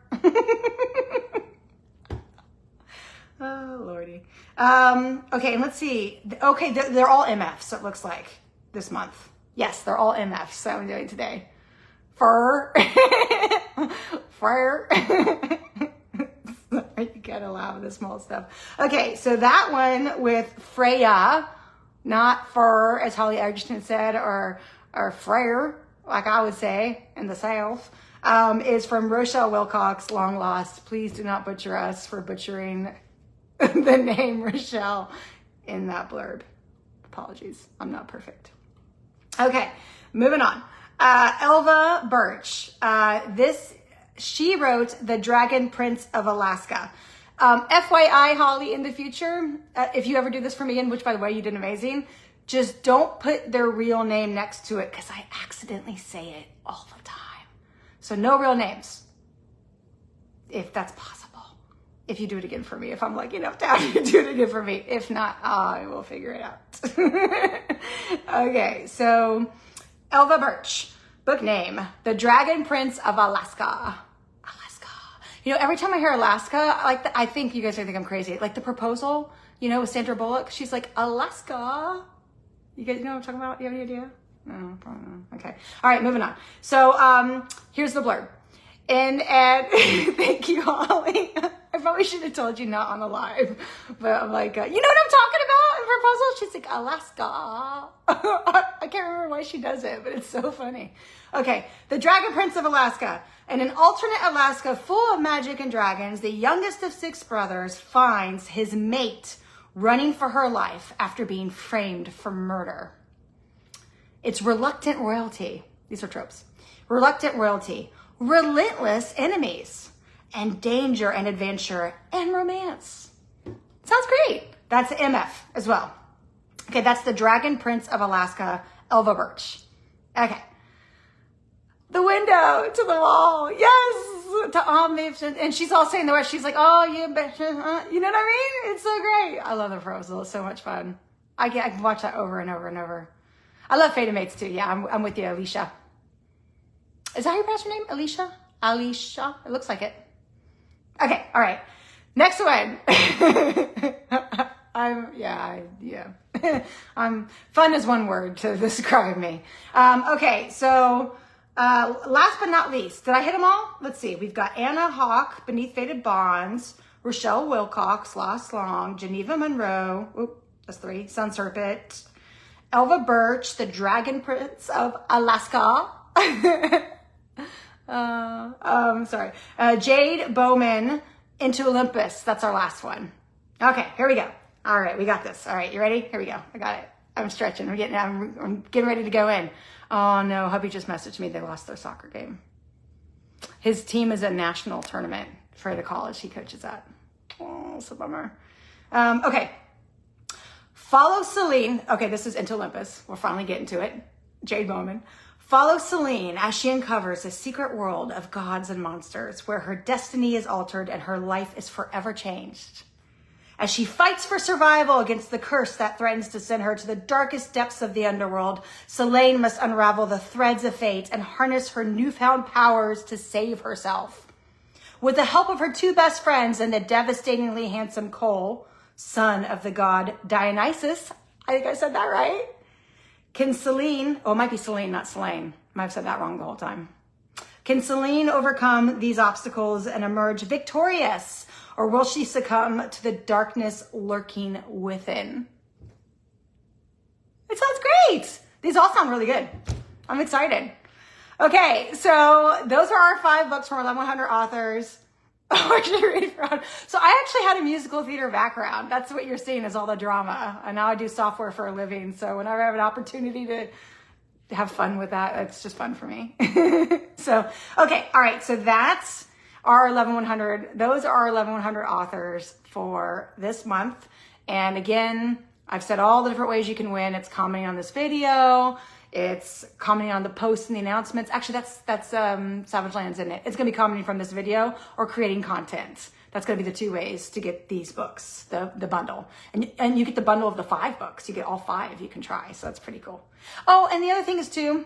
Oh, Lordy. Okay, and let's see. Okay, they're all MFs, it looks like, this month. Yes, they're all MFs that I'm doing today. Fur. Freyr. You gotta laugh at the small stuff. Okay, so that one with Freya, not fur, as Holly Edgerton said, or Freyr, like I would say in the South, is from Rochelle Wilcox, long lost. Please do not butcher us for butchering the name Rochelle in that blurb. Apologies, I'm not perfect. Okay, moving on. Elva Birch. She wrote The Dragon Prince of Alaska. FYI, Holly, in the future, if you ever do this for me, and which, by the way, you did amazing, just don't put their real name next to it because I accidentally say it all the time. So no real names, if that's possible. If you do it again for me, if I'm lucky enough to have you do it again for me. If not, I will figure it out. Okay, so Elva Birch, book name, The Dragon Prince of Alaska. You know, every time I hear Alaska, I think you guys are think I'm crazy. Like The Proposal, you know, with Sandra Bullock, she's like, Alaska. You guys know what I'm talking about? You have any idea? No, probably not. Okay. All right, moving on. So here's the blurb. And thank you, Holly. I probably should have told you not on the live, but I'm like, you know what I'm talking about in Proposal? She's like, Alaska. I can't remember why she does it, but it's so funny. Okay, The Dragon Prince of Alaska. In an alternate Alaska full of magic and dragons, the youngest of 6 brothers finds his mate running for her life after being framed for murder. It's reluctant royalty. These are tropes. Reluctant royalty, relentless enemies, and danger and adventure and romance. Sounds great. That's MF as well. Okay, that's The Dragon Prince of Alaska, Elva Birch. Okay. The window to the wall. Yes. To Omni. And she's all saying the words. She's like, oh, you bitch. You know what I mean? It's so great. I love The Proposal. It's so much fun. I can watch that over and over and over. I love Fated Mates too. Yeah, I'm with you, Alicia. Is that how you pronounce your name? Alicia? Alicia? It looks like it. Okay. All right. Next one. Fun is one word to describe me. Okay. So, last but not least, did I hit them all? Let's see. We've got Anna Hawke, Beneath Faded Bonds, Rochelle Wilcox, Lost Long, Geneva Monroe, that's 3, Sun Serpent, Elva Birch, The Dragon Prince of Alaska, Jade Bowman, Into Olympus. That's our last one. Okay, here we go. All right, we got this. All right, you ready? Here we go. I got it. I'm stretching. I'm getting ready to go in. Oh no, hubby just messaged me. They lost their soccer game. His team is a national tournament for the college he coaches at. Oh, it's a bummer. Okay. Follow Celine. Okay, this is Into Olympus. We're finally getting to it. Jade Bowman. Follow Celine as she uncovers a secret world of gods and monsters where her destiny is altered and her life is forever changed. As she fights for survival against the curse that threatens to send her to the darkest depths of the underworld, Celine must unravel the threads of fate and harness her newfound powers to save herself. With the help of her 2 best friends and the devastatingly handsome Cole, son of the god Dionysus, I think I said that right, can Celine, it might be Celine, not Selene. I might have said that wrong the whole time. Can Celine overcome these obstacles and emerge victorious? Or will she succumb to the darkness lurking within? It sounds great. These all sound really good. I'm excited. Okay, so those are our 5 books from our 1100 authors. So I actually had a musical theater background. That's what you're seeing is all the drama. And now I do software for a living. So whenever I have an opportunity to have fun with that, it's just fun for me. So, okay, all right. So that's our 11100. Those are our 11100 authors for this month. And again, I've said all the different ways you can win. It's commenting on this video. It's commenting on the posts and the announcements. Actually, that's Savage Lands in it. It's going to be commenting from this video or creating content. That's going to be the 2 ways to get these books, the bundle. And you get the bundle of the 5 books. You get all 5 you can try. So that's pretty cool. Oh, and the other thing is too,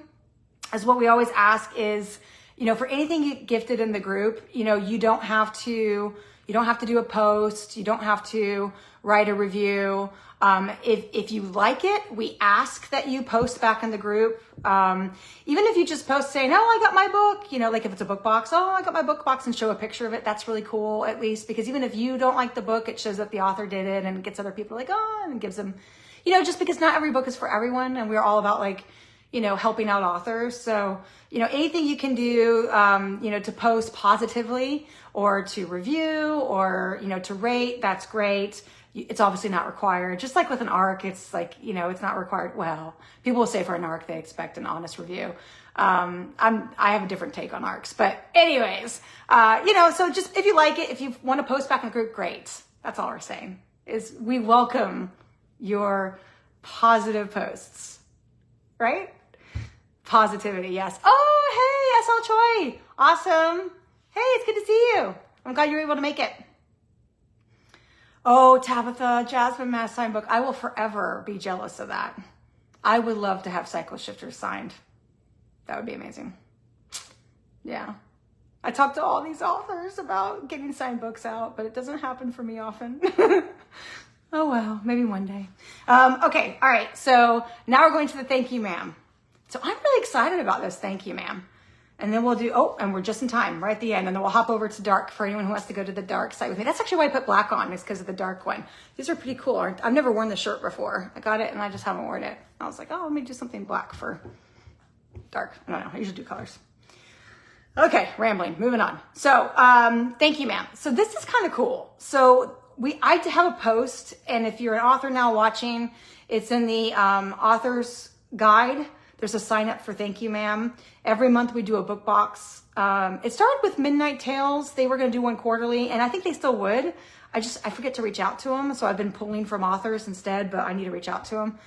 is what we always ask is, you know, for anything you gifted in the group, you know, you don't have to do a post. You don't have to write a review. If you like it, we ask that you post back in the group. Even if you just post saying, oh, I got my book, you know, like if it's a book box, oh, I got my book box, and show a picture of it. That's really cool, at least, because even if you don't like the book, it shows that the author did it and gets other people like, oh, and gives them, you know, just because not every book is for everyone. And we're all about like, you know, helping out authors. So, you know, anything you can do, you know, to post positively or to review or, you know, to rate, that's great. It's obviously not required. Just like with an ARC, it's like, you know, it's not required. Well, people will say for an ARC, they expect an honest review. I have a different take on ARCs, but anyways, you know, so just, if you like it, if you want to post back in the group, great. That's all we're saying, is we welcome your positive posts, right? Positivity, yes. Oh, hey, SL Choi. Awesome. Hey, it's good to see you. I'm glad you were able to make it. Oh, Tabitha, Jasmine Mass signed book. I will forever be jealous of that. I would love to have Cycle Shifters signed. That would be amazing. Yeah. I talk to all these authors about getting signed books out, but it doesn't happen for me often. Oh, well, maybe one day. Okay, all right. So now we're going to the thank you, ma'am. So I'm really excited about this. Thank you, ma'am. And then we'll do, oh, and we're just in time, right at the end. And then we'll hop over to dark for anyone who wants to go to the dark site with me. That's actually why I put black on, is because of the dark one. These are pretty cool. I've never worn this shirt before. I got it and I just haven't worn it. I was like, oh, let me do something black for dark. I don't know. I usually do colors. Okay, rambling, moving on. So, thank you, ma'am. So this is kind of cool. So I have a post, and if you're an author now watching, it's in the author's guide. There's a sign up for thank you, ma'am. Every month we do a book box. It started with Midnight Tales. They were going to do one quarterly, and I think they still would. I forget to reach out to them. So I've been pulling from authors instead, but I need to reach out to them.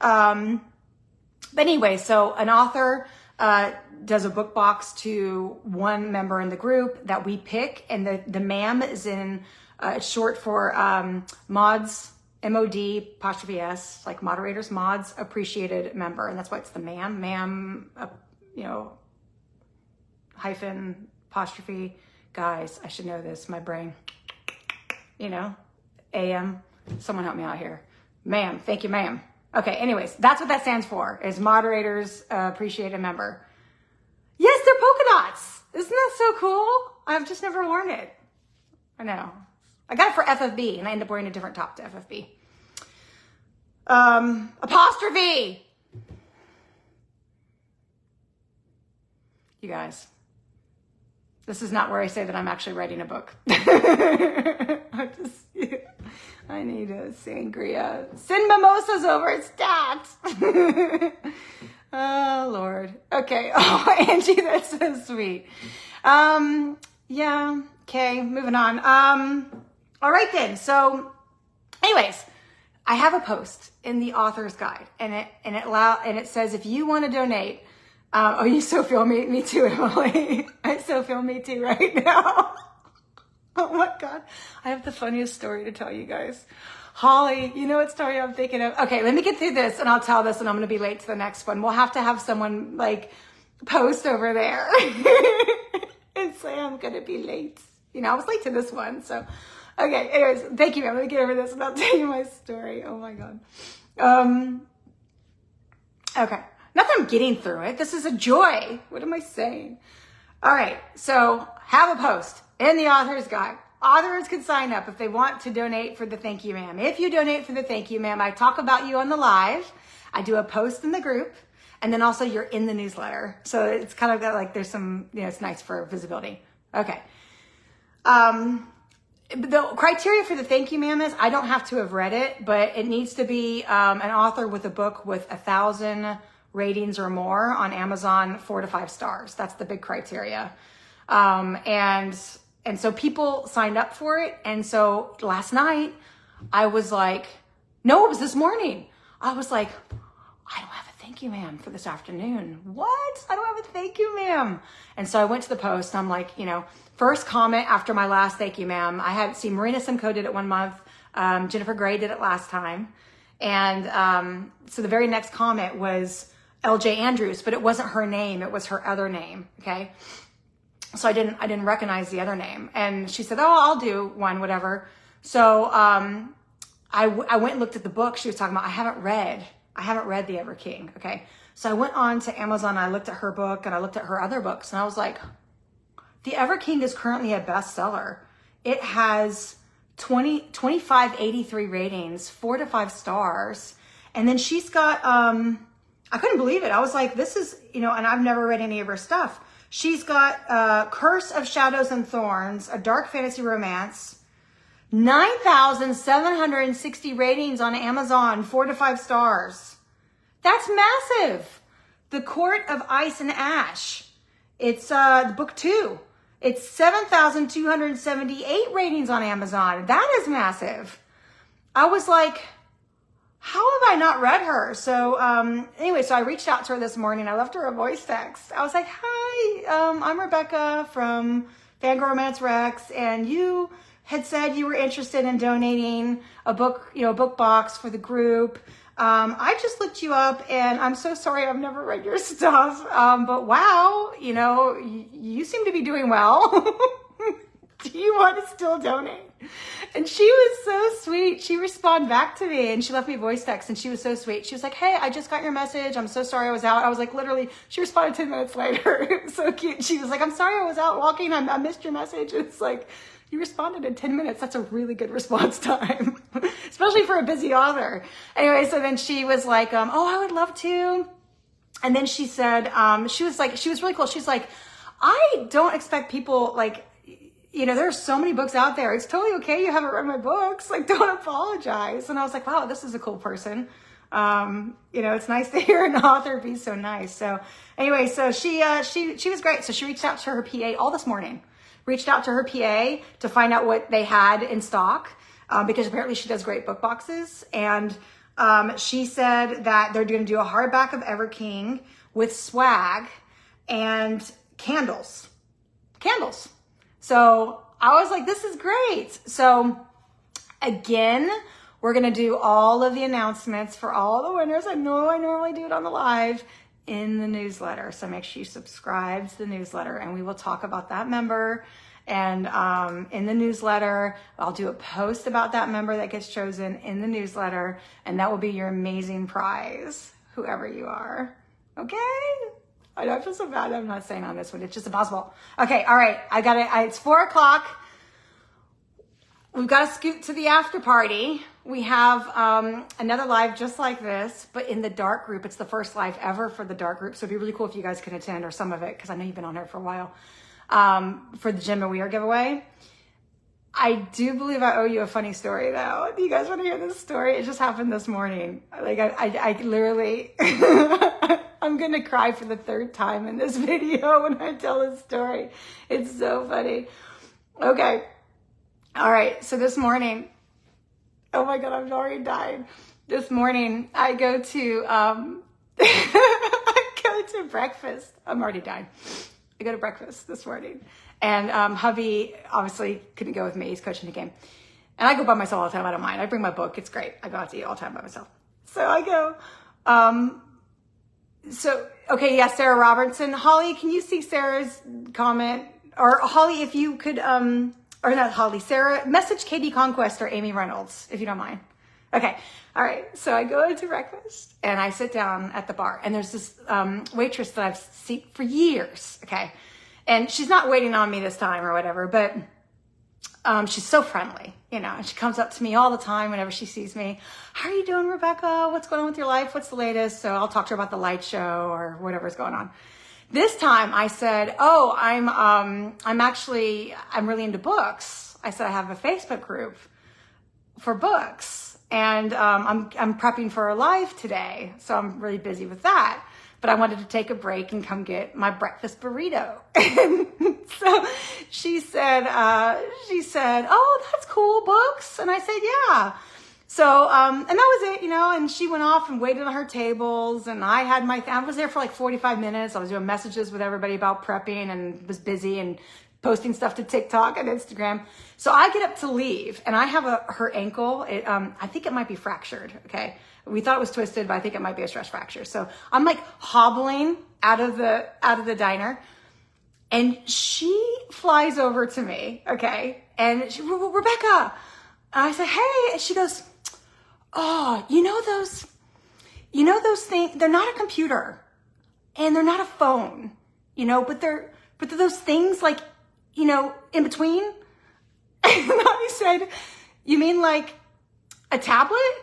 But anyway, so an author does a book box to one member in the group that we pick. And the ma'am is in, it's short for mods, MOD''S, like moderators, mods, appreciated member. And that's why it's the ma'am, you know, hyphen, apostrophe. Guys, I should know this, my brain, you know, AM. Someone help me out here. Ma'am, thank you, ma'am. Okay, anyways, that's what that stands for, is moderators, appreciated member. Yes, they're polka dots. Isn't that so cool? I've just never worn it. I know. I got it for FFB, and I ended up wearing a different top to FFB. Apostrophe. You guys, this is not where I say that I'm actually writing a book. I need a sangria. Send mimosas over at Stats. Oh, Lord. Okay. Oh, Angie, that's so sweet. Yeah. Okay, moving on. All right then. So anyways, I have a post in the author's guide, and it says, if you want to donate, oh, you so feel me too, Emily. I so feel me too right now. Oh my God. I have the funniest story to tell you guys. Holly, you know what story I'm thinking of? Okay, let me get through this and I'll tell this, and I'm going to be late to the next one. We'll have to have someone like post over there and say I'm going to be late. You know, I was late to this one. So, okay. Anyways, thank you, man. Let me get over this and I'll tell you my story. Oh my God. Okay. Not that I'm getting through it. This is a joy. What am I saying? All right. So have a post in the author's guide. Authors can sign up if they want to donate for the thank you, ma'am. If you donate for the thank you, ma'am, I talk about you on the live. I do a post in the group, and then also you're in the newsletter. So it's kind of got like, there's some, you know, it's nice for visibility. Okay. The criteria for the thank you, ma'am, is I don't have to have read it, but it needs to be an author with a book with 1,000 ratings or more on Amazon, 4 to 5 stars. That's the big criteria. And so people signed up for it. And so last night I was like, no, it was this morning. I was like, I don't have a thank you, ma'am, for this afternoon. What? I don't have a thank you, ma'am. And so I went to the post and I'm like, first comment after my last thank you, ma'am. I had seen Marina Simcoe did it 1 month. Jennifer Gray did it last time. And so the very next comment was LJ Andrews, but it wasn't her name. It was her other name. Okay. So I didn't recognize the other name. And she said, oh, I'll do one, whatever. So I went and looked at the book she was talking about. I haven't read The Ever King. Okay. So I went on to Amazon and I looked at her book and I looked at her other books and I was like, The Ever King is currently a bestseller. It has 2583 ratings, 4 to 5 stars. And then she's got, I couldn't believe it. I was like, this is, and I've never read any of her stuff. She's got Curse of Shadows and Thorns, a dark fantasy romance, 9,760 ratings on Amazon, 4 to 5 stars. That's massive. The Court of Ice and Ash. It's book 2. It's 7,278 ratings on Amazon. That is massive. I was like, how have I not read her? So anyway, so I reached out to her this morning. I left her a voice text. I was like, hi, I'm Rebecca from FanGrrrl Romance Rex, and you had said you were interested in donating a book, book box for the group. I just looked you up and I'm so sorry I've never read your stuff. But wow, you seem to be doing well. Do you want to still donate? And she was so sweet. She responded back to me and she left me a voice text and she was so sweet. She was like, hey, I just got your message. I'm so sorry I was out. I was like, literally, she responded 10 minutes later. It was so cute. She was like, I'm sorry I was out walking. I missed your message. It's like, you responded in 10 minutes. That's a really good response time, especially for a busy author. Anyway, so then she was like, oh, I would love to. And then she said, she was really cool. She's like, I don't expect people there's so many books out there. It's totally okay. You haven't read my books. Like, don't apologize. And I was like, wow, this is a cool person. It's nice to hear an author be so nice. So anyway, so she was great. So she reached out to her PA all this morning. Reached out to her PA to find out what they had in stock because apparently she does great book boxes. And she said that they're going to do a hardback of Ever King with swag and candles. So I was like, this is great. So again, we're going to do all of the announcements for all the winners. I know I normally do it on the live in the newsletter. So make sure you subscribe to the newsletter and we will talk about that member. And in the newsletter, I'll do a post about that member that gets chosen in the newsletter. And that will be your amazing prize, whoever you are. Okay? I know I feel so bad. I'm not saying on this one. It's just impossible. Okay. All right. I got it. It's 4:00. We've got to scoot to the after party. We have another live just like this, but in the dark group. It's the first live ever for the dark group. So it'd be really cool if you guys can attend or some of it, because I know you've been on here for a while, for the Gem and We Are giveaway. I do believe I owe you a funny story though. Do you guys want to hear this story? It just happened this morning. Like I literally, I'm going to cry for the 3rd time in this video when I tell this story. It's so funny. Okay. All right. So this morning, oh my God, I'm already dying. This morning I go to, I go to breakfast. I'm already dying. I go to breakfast this morning and hubby obviously couldn't go with me. He's coaching the game. And I go by myself all the time. I don't mind. I bring my book. It's great. I go out to eat all the time by myself. So I go, okay, yeah, Sarah Robertson. Holly, can you see Sarah's comment? Or Holly, if you could, or not Holly, Sarah, message Katie Conquest or Amy Reynolds, if you don't mind. Okay. All right. So I go into breakfast and I sit down at the bar and there's this waitress that I've seen for years. Okay. And she's not waiting on me this time or whatever, but she's so friendly, and she comes up to me all the time whenever she sees me. How are you doing, Rebecca? What's going on with your life? What's the latest? So I'll talk to her about the light show or whatever's going on. This time I said, oh, I'm really into books. I said, I have a Facebook group for books and I'm prepping for a live today. So I'm really busy with that. But I wanted to take a break and come get my breakfast burrito. And so she said, oh, that's cool, books. And I said, yeah. So, and that was it, and she went off and waited on her tables, and I was there for like 45 minutes. I was doing messages with everybody about prepping and was busy and posting stuff to TikTok and Instagram. So I get up to leave, and I have her ankle. I think it might be fractured. Okay. We thought it was twisted, but I think it might be a stress fracture. So I'm like hobbling out of the diner, and she flies over to me. Okay. And Rebecca, I said, hey, and she goes, oh, those things, they're not a computer and they're not a phone, but they're those things like, in between. And I said, you mean like a tablet?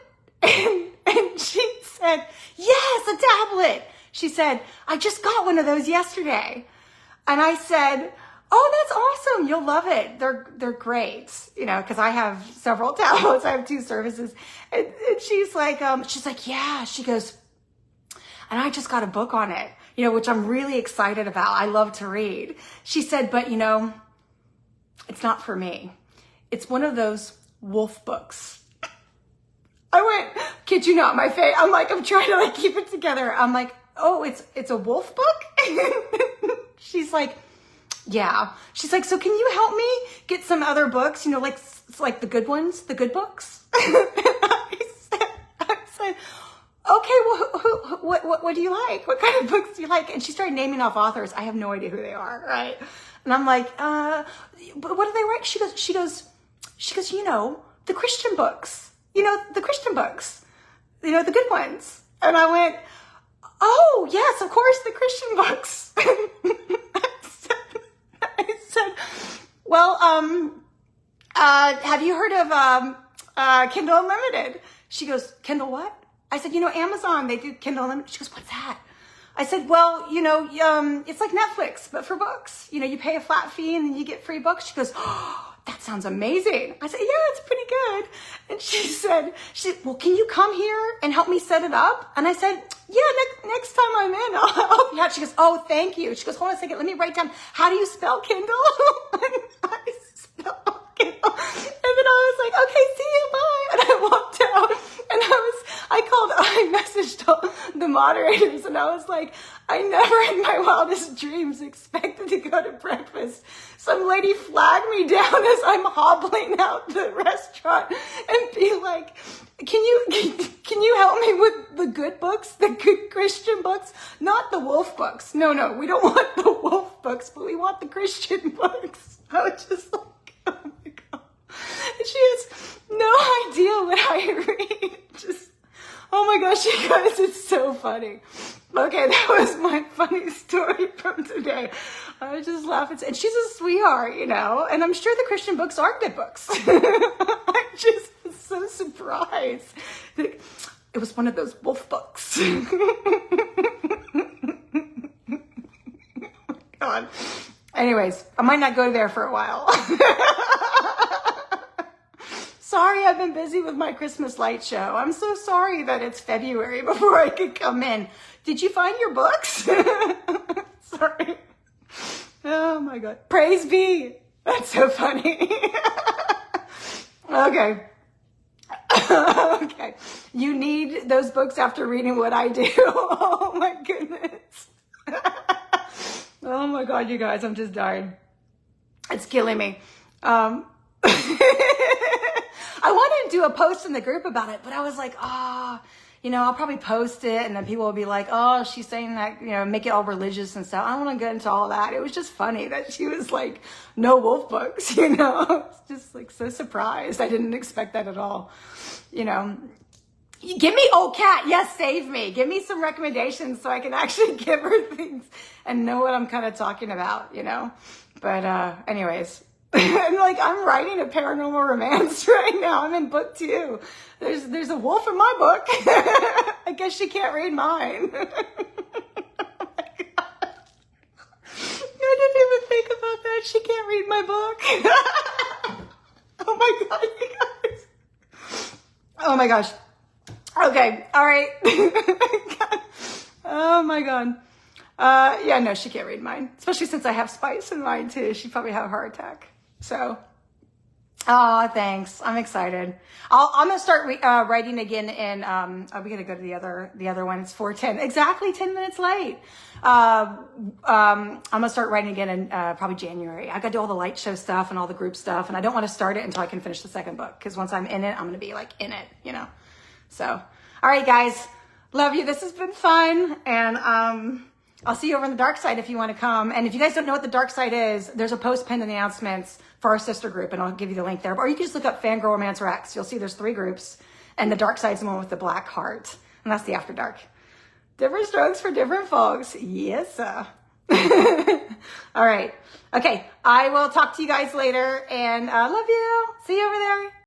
And she said, yes, a tablet. She said, I just got one of those yesterday. And I said, oh, that's awesome. You'll love it. They're great. Cause I have several tablets. I have 2 services. And she's like, yeah, she goes, and I just got a book on it, which I'm really excited about. I love to read. She said, but it's not for me. It's one of those wolf books. I went, kid you not, my face. I'm trying to keep it together. I'm like, oh, it's a wolf book? She's like, yeah. She's like, so can you help me get some other books, like the good ones, the good books? I said, okay, well, what do you like? What kind of books do you like? And she started naming off authors. I have no idea who they are, right? And I'm like, but what do they write? She goes, the Christian books. The Christian books, the good ones. And I went, oh, yes, of course, the Christian books. I said, well, have you heard of Kindle Unlimited? She goes, Kindle what? I said, Amazon, they do Kindle Unlimited. She goes, what's that? I said, well, it's like Netflix, but for books. You pay a flat fee and then you get free books. She goes, oh, that sounds amazing. I said, yeah, it's pretty good. And she said, well, can you come here and help me set it up? And I said, yeah, next time I'm in, I'll help you out. She goes, oh, thank you. She goes, hold on a second. Let me write down, how do you spell Kindle? And I spelled Kindle. And then I was like, okay, see you, bye. And I walked out, and I messaged the moderators, and I was like, I never in my wildest dreams expected to go to breakfast. Some lady flagged me down as I'm hobbling out the restaurant and be like, can you help me with the good books, the good Christian books? Not the wolf books. No, we don't want the wolf books, but we want the Christian books. I was just like, oh my God. And she has no idea what I read. Oh my gosh, you guys, it's so funny. Okay, that was my funny story from today. I was just laughing. And she's a sweetheart, and I'm sure the Christian books are good books. I just was so surprised. It was one of those wolf books. God. Anyways, I might not go there for a while. Sorry, I've been busy with my Christmas light show. I'm so sorry that it's February before I could come in. Did you find your books? Sorry. Oh my God. Praise be. That's so funny. Okay. Okay. You need those books after reading what I do. Oh my goodness. Oh my God, you guys, I'm just dying. It's killing me. I wanted to do a post in the group about it, but I was like, I'll probably post it and then people will be like, oh, she's saying that, make it all religious and stuff. I don't want to get into all that. It was just funny that she was like, no wolf books, I was just like so surprised. I didn't expect that at all. Give me, oh, Kat, yes, save me. Give me some recommendations so I can actually give her things and know what I'm kind of talking about, But anyways. And I'm writing a paranormal romance right now. I'm in book 2. There's a wolf in my book. I guess she can't read mine. Oh my God. I didn't even think about that. She can't read my book. Oh my God, you guys. Oh my gosh. Okay. All right. Oh my God. Yeah, no, she can't read mine. Especially since I have spice in mine too. She'd probably have a heart attack. So Oh, thanks. I'm excited. I'm gonna start writing again in. We gotta go to the other one. It's 4:10, exactly 10 minutes late. I'm gonna start writing again in probably January. I gotta do all the light show stuff and all the group stuff, and I don't want to start it until I can finish the second book, because once I'm in it, I'm gonna be like in it, you know. So, all right, guys, love you. This has been fun, and I'll see you over on the dark side if you want to come. And if you guys don't know what the dark side is, there's a post pinned in the announcements for our sister group, and I'll give you the link there. Or you can just look up FanGrrrl Romance Rex. You'll see there's 3 groups, and the dark side's the one with the black heart, and that's the After Dark. Different strokes for different folks. Yes, sir. All right. Okay. I will talk to you guys later, and love you. See you over there.